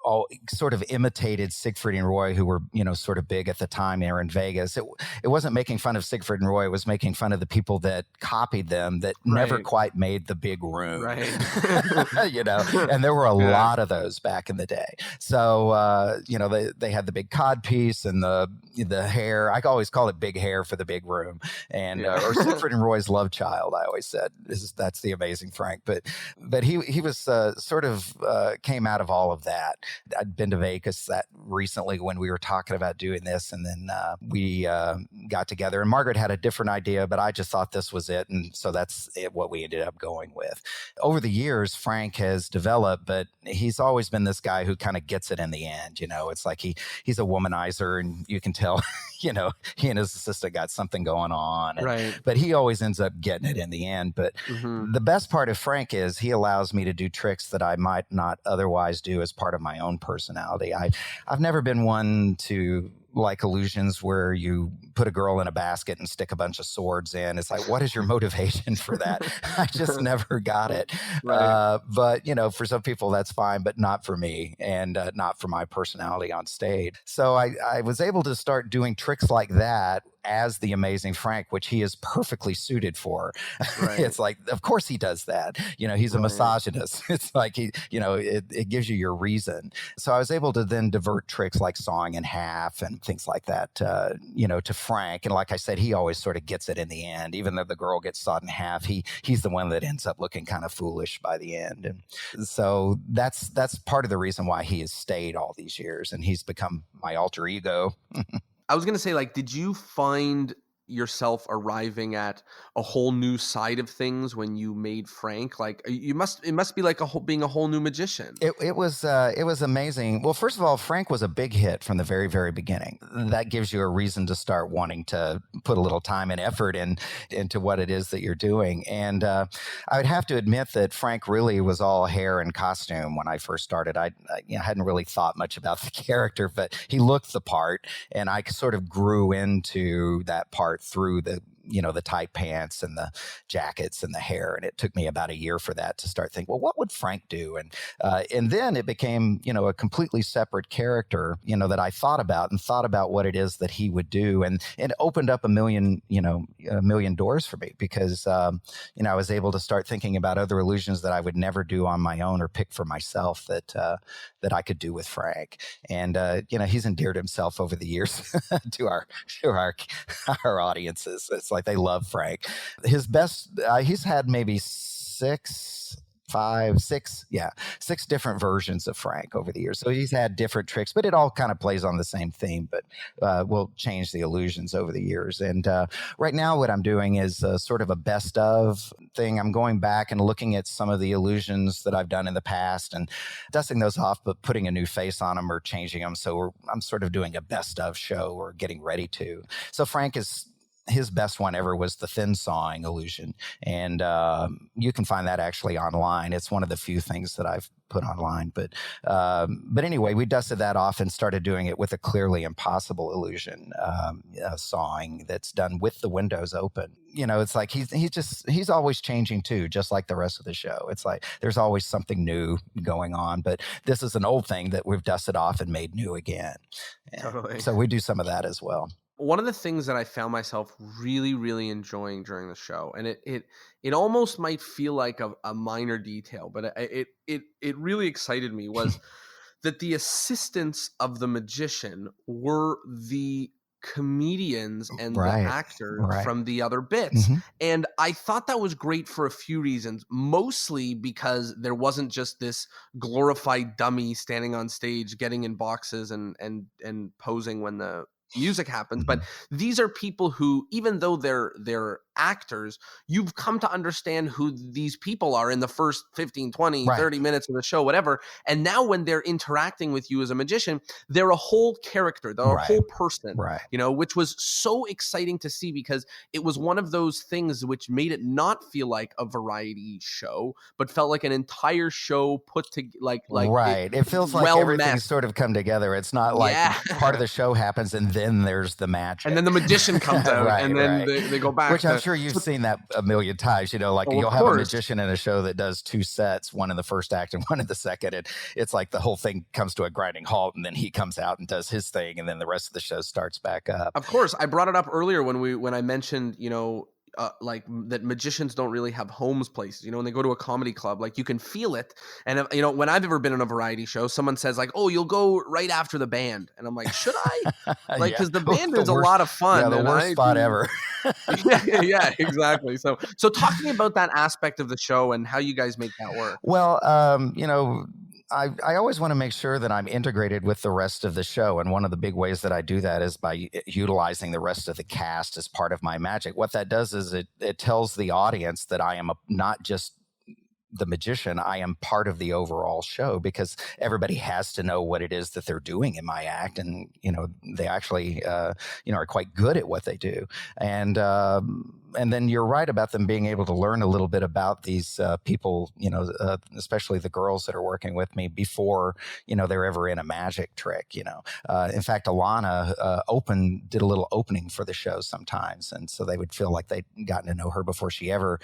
B: all sort of imitated Siegfried and Roy, who were, sort of big at the time there in Vegas. It wasn't making fun of Siegfried and Roy. It was making fun of the people that copied them that never quite made the big room,
A: Right.
B: And there were a lot of those back in the day. So, they had the big cod piece and the hair. I always call it big hair for the big room. And, or Siegfried and Roy's love child, I always said, that's the amazing Frank. But he was sort of came out of all of that. I'd been to Vegas that recently when we were talking about doing this, and then we got together. And Margaret had a different idea, but I just thought this was it, and so that's what we ended up going with. Over the years, Frank has developed, but he's always been this guy who kind of gets it in the end. It's like he's a womanizer, and you can tell, he and his assistant got something going on, but he always ends up getting it in the end. But the best part of Frank is he allows me to do tricks that I might not otherwise do as part of my own personality. I've never been one to like illusions where you put a girl in a basket and stick a bunch of swords in. It's like, what is your motivation for that? I just never got it. But, for some people that's fine, but not for me, and not for my personality on stage. So I was able to start doing tricks like that as the amazing Frank, which he is perfectly suited for. It's like, of course he does that. He's a misogynist. It's like it gives you your reason. So I was able to then divert tricks like sawing in half and things like that, to Frank. And like I said, he always sort of gets it in the end. Even though the girl gets sawed in half, he's the one that ends up looking kind of foolish by the end. And so that's part of the reason why he has stayed all these years, and he's become my alter ego.
A: I was going to say, did you find yourself arriving at a whole new side of things when you made Frank? It must be like being a whole new magician.
B: It was amazing. Well, first of all, Frank was a big hit from the very, very beginning. That gives you a reason to start wanting to put a little time and effort into what it is that you're doing. And I would have to admit that Frank really was all hair and costume when I first started. I hadn't really thought much about the character, but he looked the part, and I sort of grew into that part through the tight pants and the jackets and the hair. And it took me about a year for that to start thinking, well, what would Frank do? And then it became, a completely separate character, that I thought about what it is that he would do. And it opened up a million doors for me, because, I was able to start thinking about other illusions that I would never do on my own or pick for myself that I could do with Frank. And, he's endeared himself over the years to our audiences. It's like they love Frank. His best, he's had maybe six different versions of Frank over the years. So he's had different tricks, but it all kind of plays on the same theme, but we'll change the illusions over the years. And right now what I'm doing is sort of a best of thing. I'm going back and looking at some of the illusions that I've done in the past and dusting those off, but putting a new face on them or changing them. So I'm sort of doing a best of show, or getting ready to. So Frank is... his best one ever was the thin sawing illusion. And you can find that actually online. It's one of the few things that I've put online. But anyway, we dusted that off and started doing it with a clearly impossible illusion sawing that's done with the windows open. It's like he's always changing too, just like the rest of the show. It's like there's always something new going on. But this is an old thing that we've dusted off and made new again.
A: Totally.
B: So we do some of that as well.
A: One of the things that I found myself really, really enjoying during the show, and it almost might feel like a minor detail, but it really excited me, was that the assistants of the magician were the comedians and the actors from the other bits. Mm-hmm. And I thought that was great for a few reasons, mostly because there wasn't just this glorified dummy standing on stage getting in boxes and posing when the music happens, but these are people who, even though they're actors, you've come to understand who these people are in the first 15, 20, 30 minutes of the show, whatever. And now when they're interacting with you as a magician, they're a whole character, they're a whole person, which was so exciting to see, because it was one of those things which made it not feel like a variety show, but felt like an entire show put to
B: it feels like everything's sort of come together. It's not like part of the show happens and then there's the magic.
A: And then the magician comes out and then they go back.
B: Which I'm sure you've seen that a million times. Like
A: Oh, of
B: you'll have a
A: course.
B: magician in a show that does two sets, one in the first act and one in the second. And it's like the whole thing comes to a grinding halt, and then he comes out and does his thing, and then the rest of the show starts back up.
A: Of course, I brought it up earlier when I mentioned, like that magicians don't really have homes places. When they go to a comedy club, like you can feel it. And when I've ever been in a variety show, someone says like, "Oh, you'll go right after the band," and I'm like, "Should I?" Like,
B: Yeah.
A: because the band is a
B: worst,
A: lot of fun.
B: yeah, the
A: and
B: worst
A: I
B: spot
A: do-
B: ever.
A: yeah, exactly. So talk to me about that aspect of the show and how you guys make that work.
B: Well, I always want to make sure that I'm integrated with the rest of the show. And one of the big ways that I do that is by utilizing the rest of the cast as part of my magic. What that does is it tells the audience that I am not just the magician, I am part of the overall show, because everybody has to know what it is that they're doing in my act. And, they actually, are quite good at what they do. And then you're right about them being able to learn a little bit about these people, especially the girls that are working with me before, they're ever in a magic trick, in fact, Alana did a little opening for the show sometimes. And so they would feel like they'd gotten to know her before she ever,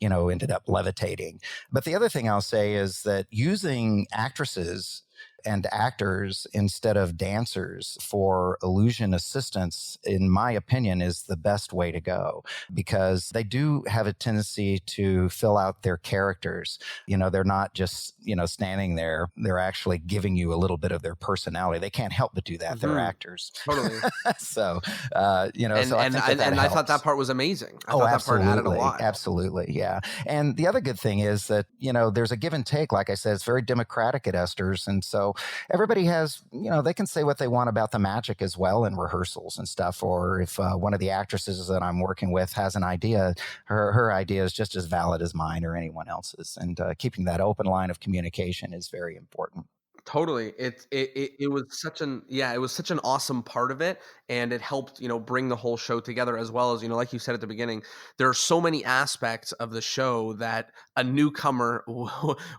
B: ended up levitating. But the other thing I'll say is that using actresses and actors instead of dancers for illusion assistance, in my opinion, is the best way to go, because they do have a tendency to fill out their characters. They're not just, standing there. They're actually giving you a little bit of their personality. They can't help but do that. They're actors.
A: Totally.
B: So,
A: And
B: so I
A: and
B: think
A: and,
B: that
A: and I thought that
B: helps.
A: part was amazing. I
B: Oh,
A: thought that part added a
B: absolutely.
A: lot.
B: Absolutely. Yeah. And the other good thing is that, there's a give and take. Like I said, it's very democratic at Esther's. And so everybody has, they can say what they want about the magic as well in rehearsals and stuff. Or if one of the actresses that I'm working with has an idea, her idea is just as valid as mine or anyone else's. And keeping that open line of communication is very important.
A: Totally. It was such an awesome part of it, and it helped, bring the whole show together, as well as, like you said at the beginning, there are so many aspects of the show that a newcomer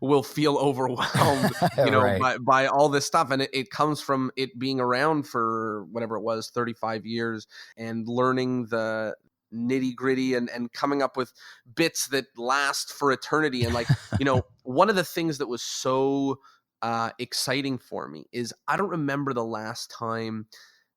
A: will feel overwhelmed,
B: Right.
A: by all this stuff. And it comes from it being around for whatever it was, 35 years, and learning the nitty gritty and coming up with bits that last for eternity. And like, one of the things that was so exciting for me is I don't remember the last time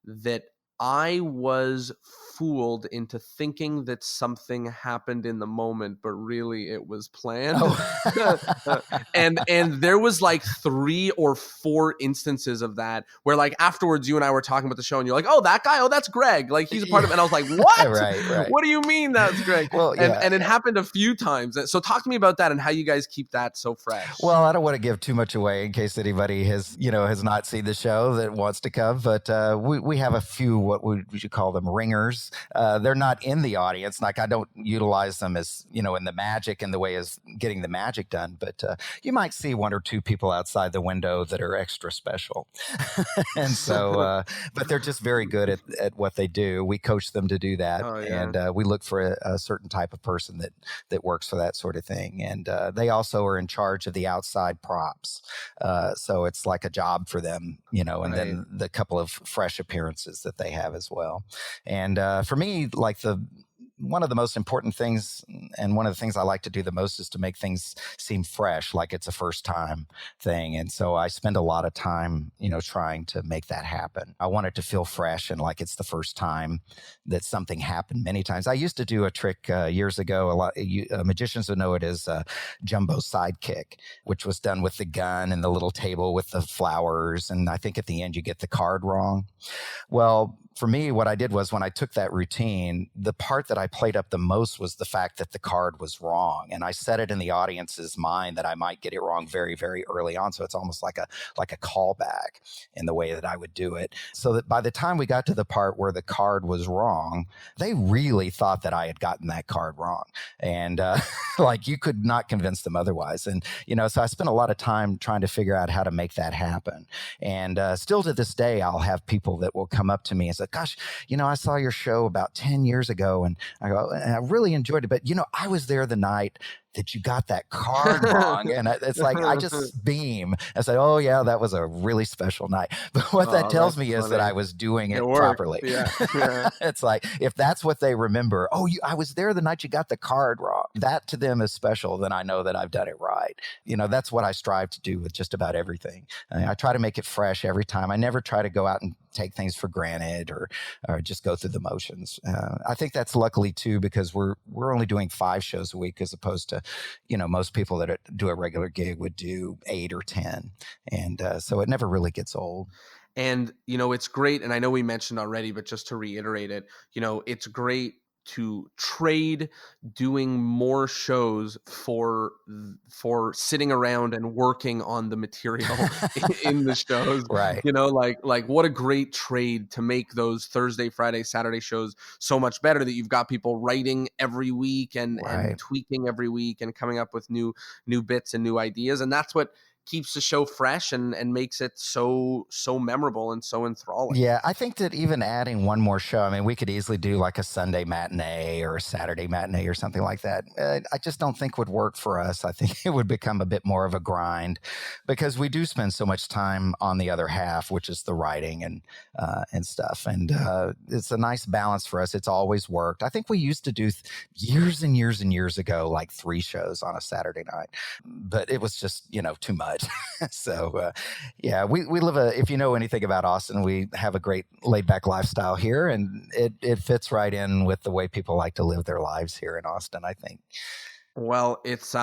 A: that I was fooled into thinking that something happened in the moment, but really it was planned.
B: Oh.
A: and there was like 3 or 4 instances of that where, like, afterwards you and I were talking about the show and you're like, "Oh, that guy, oh, that's Greg, like he's a part of it." And I was like, "What?
B: Right.
A: What do you mean that's Greg?"
B: Well, yeah.
A: And it happened a few times. So talk to me about that and how you guys keep that so fresh.
B: Well, I don't want to give too much away in case anybody has not seen the show that wants to come, but we have a few, what would you call them, ringers. They're not in the audience. Like, I don't utilize them as, in the magic and the way as getting the magic done, but you might see 1 or 2 people outside the window that are extra special. And so, but they're just very good at what they do. We coach them to do that.
A: Oh, yeah.
B: And we look for a certain type of person that works for that sort of thing. And they also are in charge of the outside props. So it's like a job for them, and
A: Right.
B: then the couple of fresh appearances that they have as well. And for me, like one of the most important things, and one of the things I like to do the most, is to make things seem fresh, like it's a first time thing. And so I spend a lot of time, trying to make that happen. I want it to feel fresh and like it's the first time that something happened many times. I used to do a trick years ago. A lot magicians would know it as jumbo sidekick, which was done with the gun and the little table with the flowers. And I think at the end you get the card wrong. Well, for me, what I did was, when I took that routine, the part that I played up the most was the fact that the card was wrong. And I set it in the audience's mind that I might get it wrong very, very early on. So it's almost like a callback in the way that I would do it. So that by the time we got to the part where the card was wrong, they really thought that I had gotten that card wrong. And like, you could not convince them otherwise. And, so I spent a lot of time trying to figure out how to make that happen. And still to this day, I'll have people that will come up to me and say, that, gosh, I saw your show about 10 years ago, and I go, and I really enjoyed it. But, I was there the night that you got that card wrong. And it's like, I just beam. I said, oh, yeah, that was a really special night. But what that
A: Oh,
B: tells
A: that's
B: me is that
A: funny.
B: I was doing
A: It
B: it
A: worked.
B: properly.
A: Yeah. Yeah.
B: It's like, if that's what they remember, oh, I was there the night you got the card wrong. That to them is special. Then I know that I've done it right. That's what I strive to do with just about everything. I try to make it fresh every time. I never try to go out and take things for granted or just go through the motions. I think that's luckily too, because we're only doing 5 shows a week as opposed to, most people that do a regular gig would do 8 or 10. And so it never really gets old.
A: And, it's great. And I know we mentioned already, but just to reiterate it, it's great to trade doing more shows for sitting around and working on the material in the shows.
B: Right.
A: Like what a great trade to make those Thursday, Friday, Saturday shows so much better, that you've got people writing every week and tweaking every week and coming up with new bits and new ideas. And that's what keeps the show fresh and makes it so memorable and so enthralling.
B: Yeah, I think that even adding one more show, I mean, we could easily do like a Sunday matinee or a Saturday matinee or something like that. I just don't think would work for us. I think it would become a bit more of a grind, because we do spend so much time on the other half, which is the writing and stuff. And it's a nice balance for us. It's always worked. I think we used to do years and years and years ago, like 3 shows on a Saturday night, but it was just, too much. So, yeah, we live if you know anything about Austin, we have a great laid back lifestyle here, and it fits right in with the way people like to live their lives here in Austin, I think.
A: Well, it's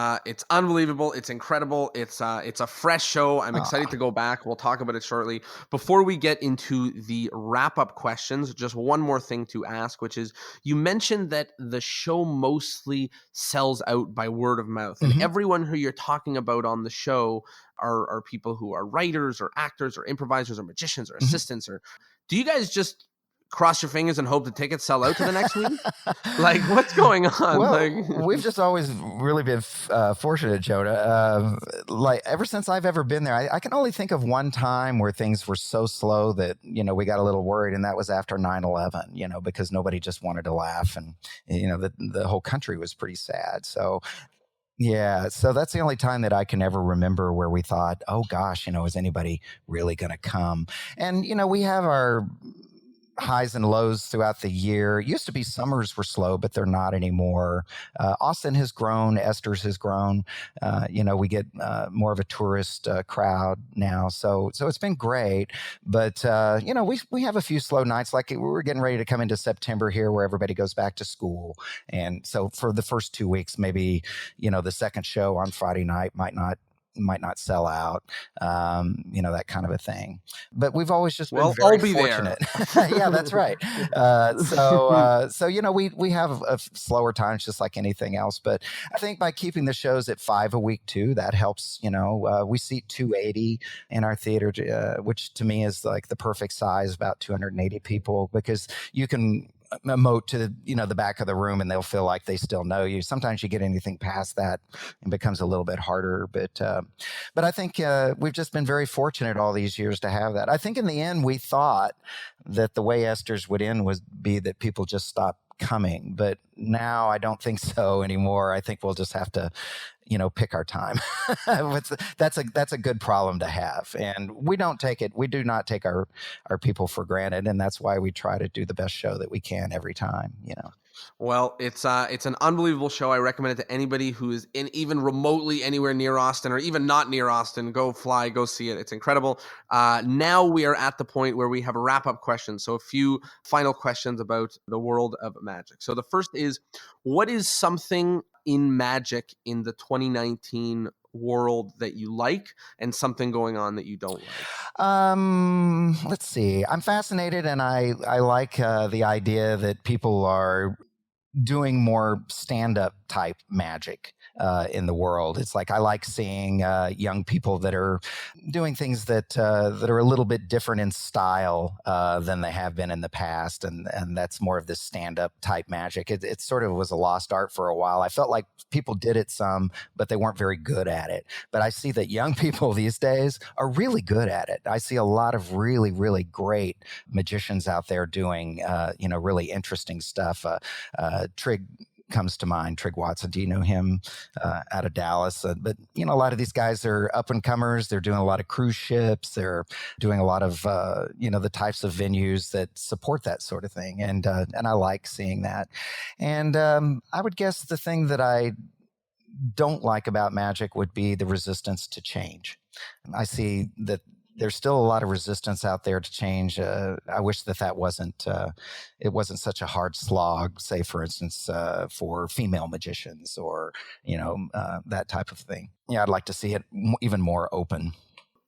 A: unbelievable. It's incredible. It's a fresh show. I'm excited to go back. We'll talk about it shortly. Before we get into the wrap-up questions, just one more thing to ask, which is, you mentioned that the show mostly sells out by word of mouth. And everyone who you're talking about on the show are people who are writers or actors or improvisers or magicians or assistants. Or do you guys just cross your fingers and hope the tickets sell out to the next week? Like, what's going on?
B: Well, we've just always really been fortunate, Jonah. Like, ever since I've ever been there, I can only think of one time where things were so slow that, we got a little worried. And that was after 9/11, because nobody just wanted to laugh. And, the whole country was pretty sad. So, yeah, so that's the only time that I can ever remember where we thought, oh, gosh, is anybody really going to come? And, we have our highs and lows throughout the year. It used to be summers were slow, but they're not anymore. Austin has grown. Esther's has grown. We get more of a tourist crowd now. So it's been great. But, we have a few slow nights. Like, we're getting ready to come into September here, where everybody goes back to school. And so for the first 2 weeks, maybe, the second show on Friday night might not sell out, that kind of a thing. But we've always just been very fortunate. Yeah, that's right. So we have a slower times, just like anything else. But I think by keeping the shows at 5 a week too, that helps. We seat 280 in our theater, which to me is like the perfect size, about 280 people, because you can emote to the back of the room and they'll feel like they still know you. Sometimes you get anything past that, it becomes a little bit harder. But I think we've just been very fortunate all these years to have that. I think in the end we thought that the way Esther's would end would be that people just stopped coming, but now I don't think so anymore. I think we'll just have to pick our time. That's a good problem to have. And we do not take our people for granted. And that's why we try to do the best show that we can every time,
A: Well, it's an unbelievable show. I recommend it to anybody who is even remotely anywhere near Austin, or even not near Austin. Go see it. It's incredible. Now we are at the point where we have a wrap-up question. So a few final questions about the world of magic. So the first is, what is something in magic in the 2019 world that you like, and something going on that you don't like?
B: Let's see. I'm fascinated, and I like the idea that people are doing more stand-up type magic. in the world. It's like I like seeing young people that are doing things that are a little bit different in style than they have been in the past, and that's more of this stand-up type magic. It sort of was a lost art for a while. I felt like people did it some, but they weren't very good at it. But I see that young people these days are really good at it. I see a lot of really, really great magicians out there doing, really interesting stuff. Trig comes to mind, Trig Watson. Do you know him out of Dallas? But, a lot of these guys are up and comers. They're doing a lot of cruise ships. They're doing a lot of, the types of venues that support that sort of thing. And I like seeing that. And I would guess the thing that I don't like about magic would be the resistance to change. I see that there's still a lot of resistance out there to change. I wish that wasn't it wasn't such a hard slog, say, for instance, for female magicians or, that type of thing. Yeah, I'd like to see it even more open.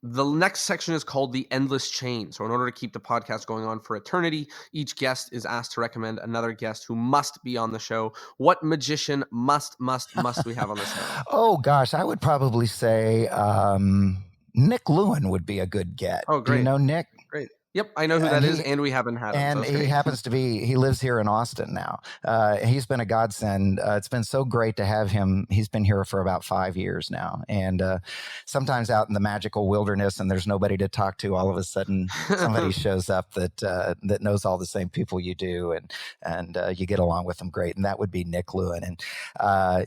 A: The next section is called The Endless Chain. So in order to keep the podcast going on for eternity, each guest is asked to recommend another guest who must be on the show. What magician must we have on the show?
B: Oh, gosh, I would probably say Nick Lewin would be a good get.
A: Oh, great.
B: Do you know Nick?
A: Great. Yep, I know who that is, and we haven't had him.
B: And he happens to be, he lives here in Austin now. He's been a godsend. It's been so great to have him. He's been here for about 5 years now. And sometimes out in the magical wilderness and there's nobody to talk to, all of a sudden somebody shows up that knows all the same people you do, and you get along with them great. And that would be Nick Lewin. And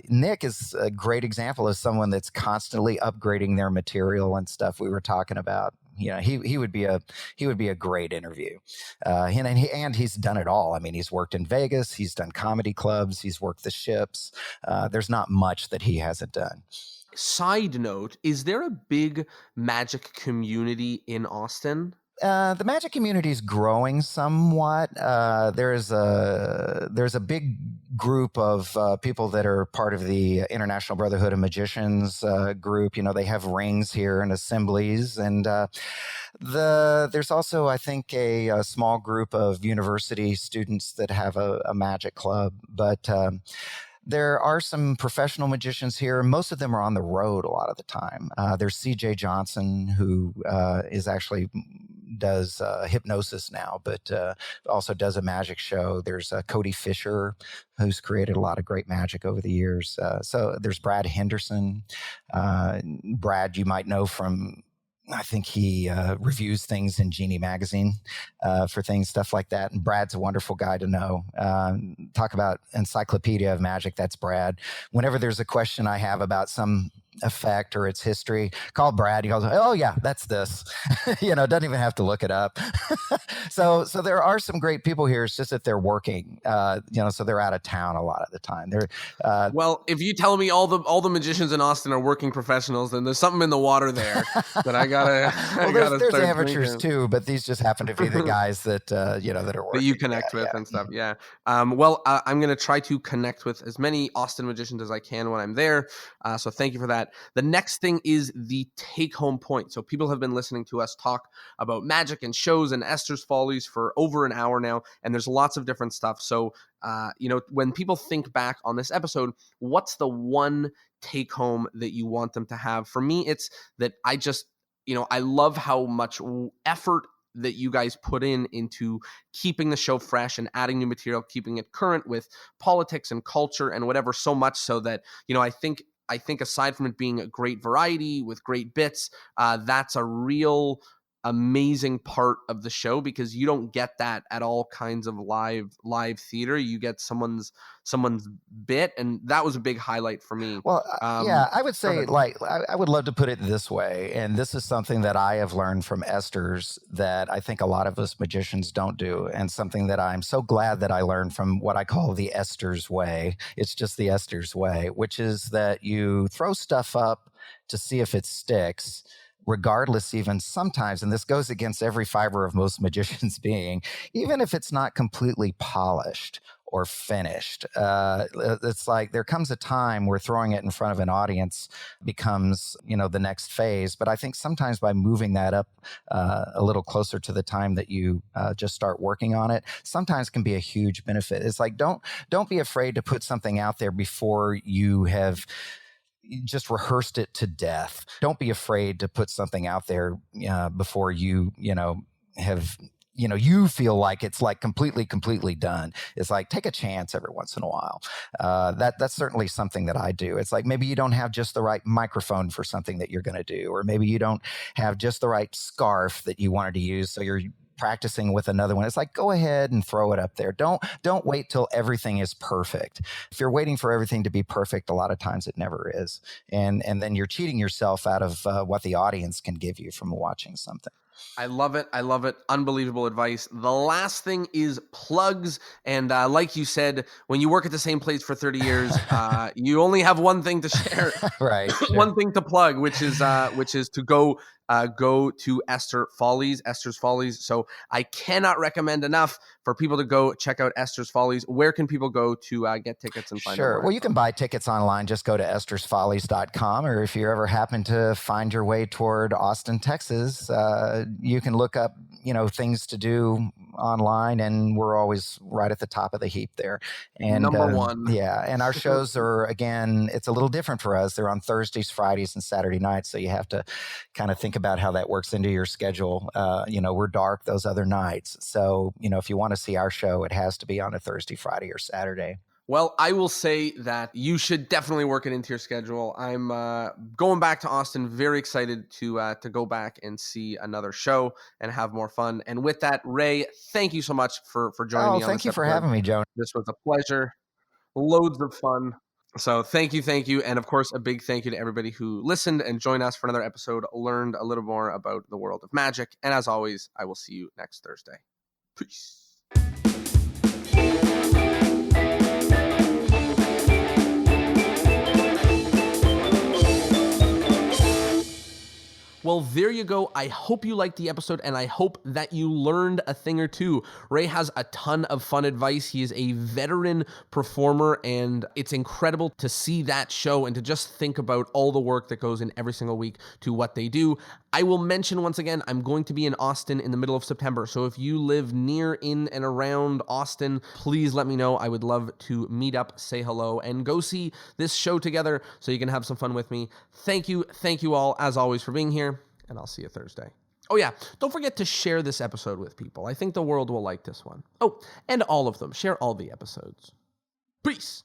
B: Nick is a great example of someone that's constantly upgrading their material and stuff we were talking about. He would be a great interview, and he's done it all. I mean, he's worked in Vegas, he's done comedy clubs, he's worked the ships. There's not much that he hasn't done.
A: Side note: is there a big magic community in Austin?
B: The magic community is growing somewhat. There's a big group of people that are part of the International Brotherhood of Magicians group. They have rings here and assemblies, and there's also, I think, a small group of university students that have a magic club, but. There are some professional magicians here. Most of them are on the road a lot of the time. There's C.J. Johnson, who is actually does hypnosis now, but also does a magic show. There's Cody Fisher, who's created a lot of great magic over the years. So there's Brad Henderson. Brad, you might know from... I think he reviews things in Genie magazine for stuff like that. And Brad's a wonderful guy to know. Talk about encyclopedia of magic. That's Brad. Whenever there's a question I have about some effect or its history, call Brad. He goes, "Oh yeah, that's this." Doesn't even have to look it up. So there are some great people here. It's just that they're working, so they're out of town a lot of the time. They're
A: well, if you tell me all the magicians in Austin are working professionals, then there's something in the water there that I gotta.
B: Well, there's amateurs too, but these just happen to be the guys that that are working.
A: That you connect with and stuff. Yeah. I'm gonna try to connect with as many Austin magicians as I can when I'm there. So thank you for that. The next thing is the take-home point. So people have been listening to us talk about magic and shows and Esther's Follies for over an hour now, and there's lots of different stuff. So, when people think back on this episode, what's the one take-home that you want them to have? For me, it's that I just, I love how much effort that you guys put into keeping the show fresh and adding new material, keeping it current with politics and culture and whatever, so much so that, I think aside from it being a great variety with great bits, that's a real amazing part of the show, because you don't get that at all kinds of live theater. You get someone's bit, and that was a big highlight for me.
B: Well, yeah, I would say, I would love to put it this way, and this is something that I have learned from Esther's that I think a lot of us magicians don't do, and something that I'm so glad that I learned from what I call the Esther's way. It's just the Esther's way, which is that you throw stuff up to see if it sticks, regardless, even sometimes, and this goes against every fiber of most magicians' being, even if it's not completely polished or finished. It's like there comes a time where throwing it in front of an audience becomes, the next phase. But I think sometimes by moving that up a little closer to the time that you just start working on it, sometimes can be a huge benefit. It's like, don't be afraid to put something out there before you have just rehearsed it to death. Don't be afraid to put something out there before have you feel like it's like completely done. It's like, take a chance every once in a while. That's certainly something that I do. It's like, maybe you don't have just the right microphone for something that you're going to do, or maybe you don't have just the right scarf that you wanted to use, so you're practicing with another one. It's like, go ahead and throw it up there. Don't wait till everything is perfect. If you're waiting for everything to be perfect, a lot of times it never is, and then you're cheating yourself out of what the audience can give you from watching something.
A: I love it. I love it. Unbelievable advice. The last thing is plugs. And like you said, when you work at the same place for 30 years, you only have one thing to share,
B: right? Sure.
A: One thing to plug, which is to go to Esther's Follies. So I cannot recommend enough for people to go check out Esther's Follies. Where can people go to get tickets and find out?
B: Sure. Well, you can buy tickets online. Just go to estersfollies.com, or if you ever happen to find your way toward Austin, Texas, you can look up, things to do online, and we're always right at the top of the heap there. And
A: number one.
B: Yeah. And our shows are, again, it's a little different for us. They're on Thursdays, Fridays, and Saturday nights. So you have to kind of think about how that works into your schedule. We're dark those other nights. So, if you want to see our show, it has to be on a Thursday, Friday, or Saturday.
A: Well, I will say that you should definitely work it into your schedule. I'm going back to Austin, very excited to go back and see another show and have more fun. And with that, Ray, thank you so much for joining me on this
B: Thank you for
A: episode.
B: having me, Jonah.
A: This was a pleasure. Loads of fun. So thank you. And of course, a big thank you to everybody who listened and joined us for another episode, learned a little more about the world of magic. And as always, I will see you next Thursday. Peace. Well, there you go. I hope you liked the episode, and I hope that you learned a thing or two. Ray has a ton of fun advice. He is a veteran performer, and it's incredible to see that show and to just think about all the work that goes in every single week to what they do. I will mention once again, I'm going to be in Austin in the middle of September, so if you live near, in, and around Austin, please let me know. I would love to meet up, say hello, and go see this show together so you can have some fun with me. Thank you all, as always, for being here. And I'll see you Thursday. Oh yeah, don't forget to share this episode with people. I think the world will like this one. Oh, and all of them. Share all the episodes. Peace.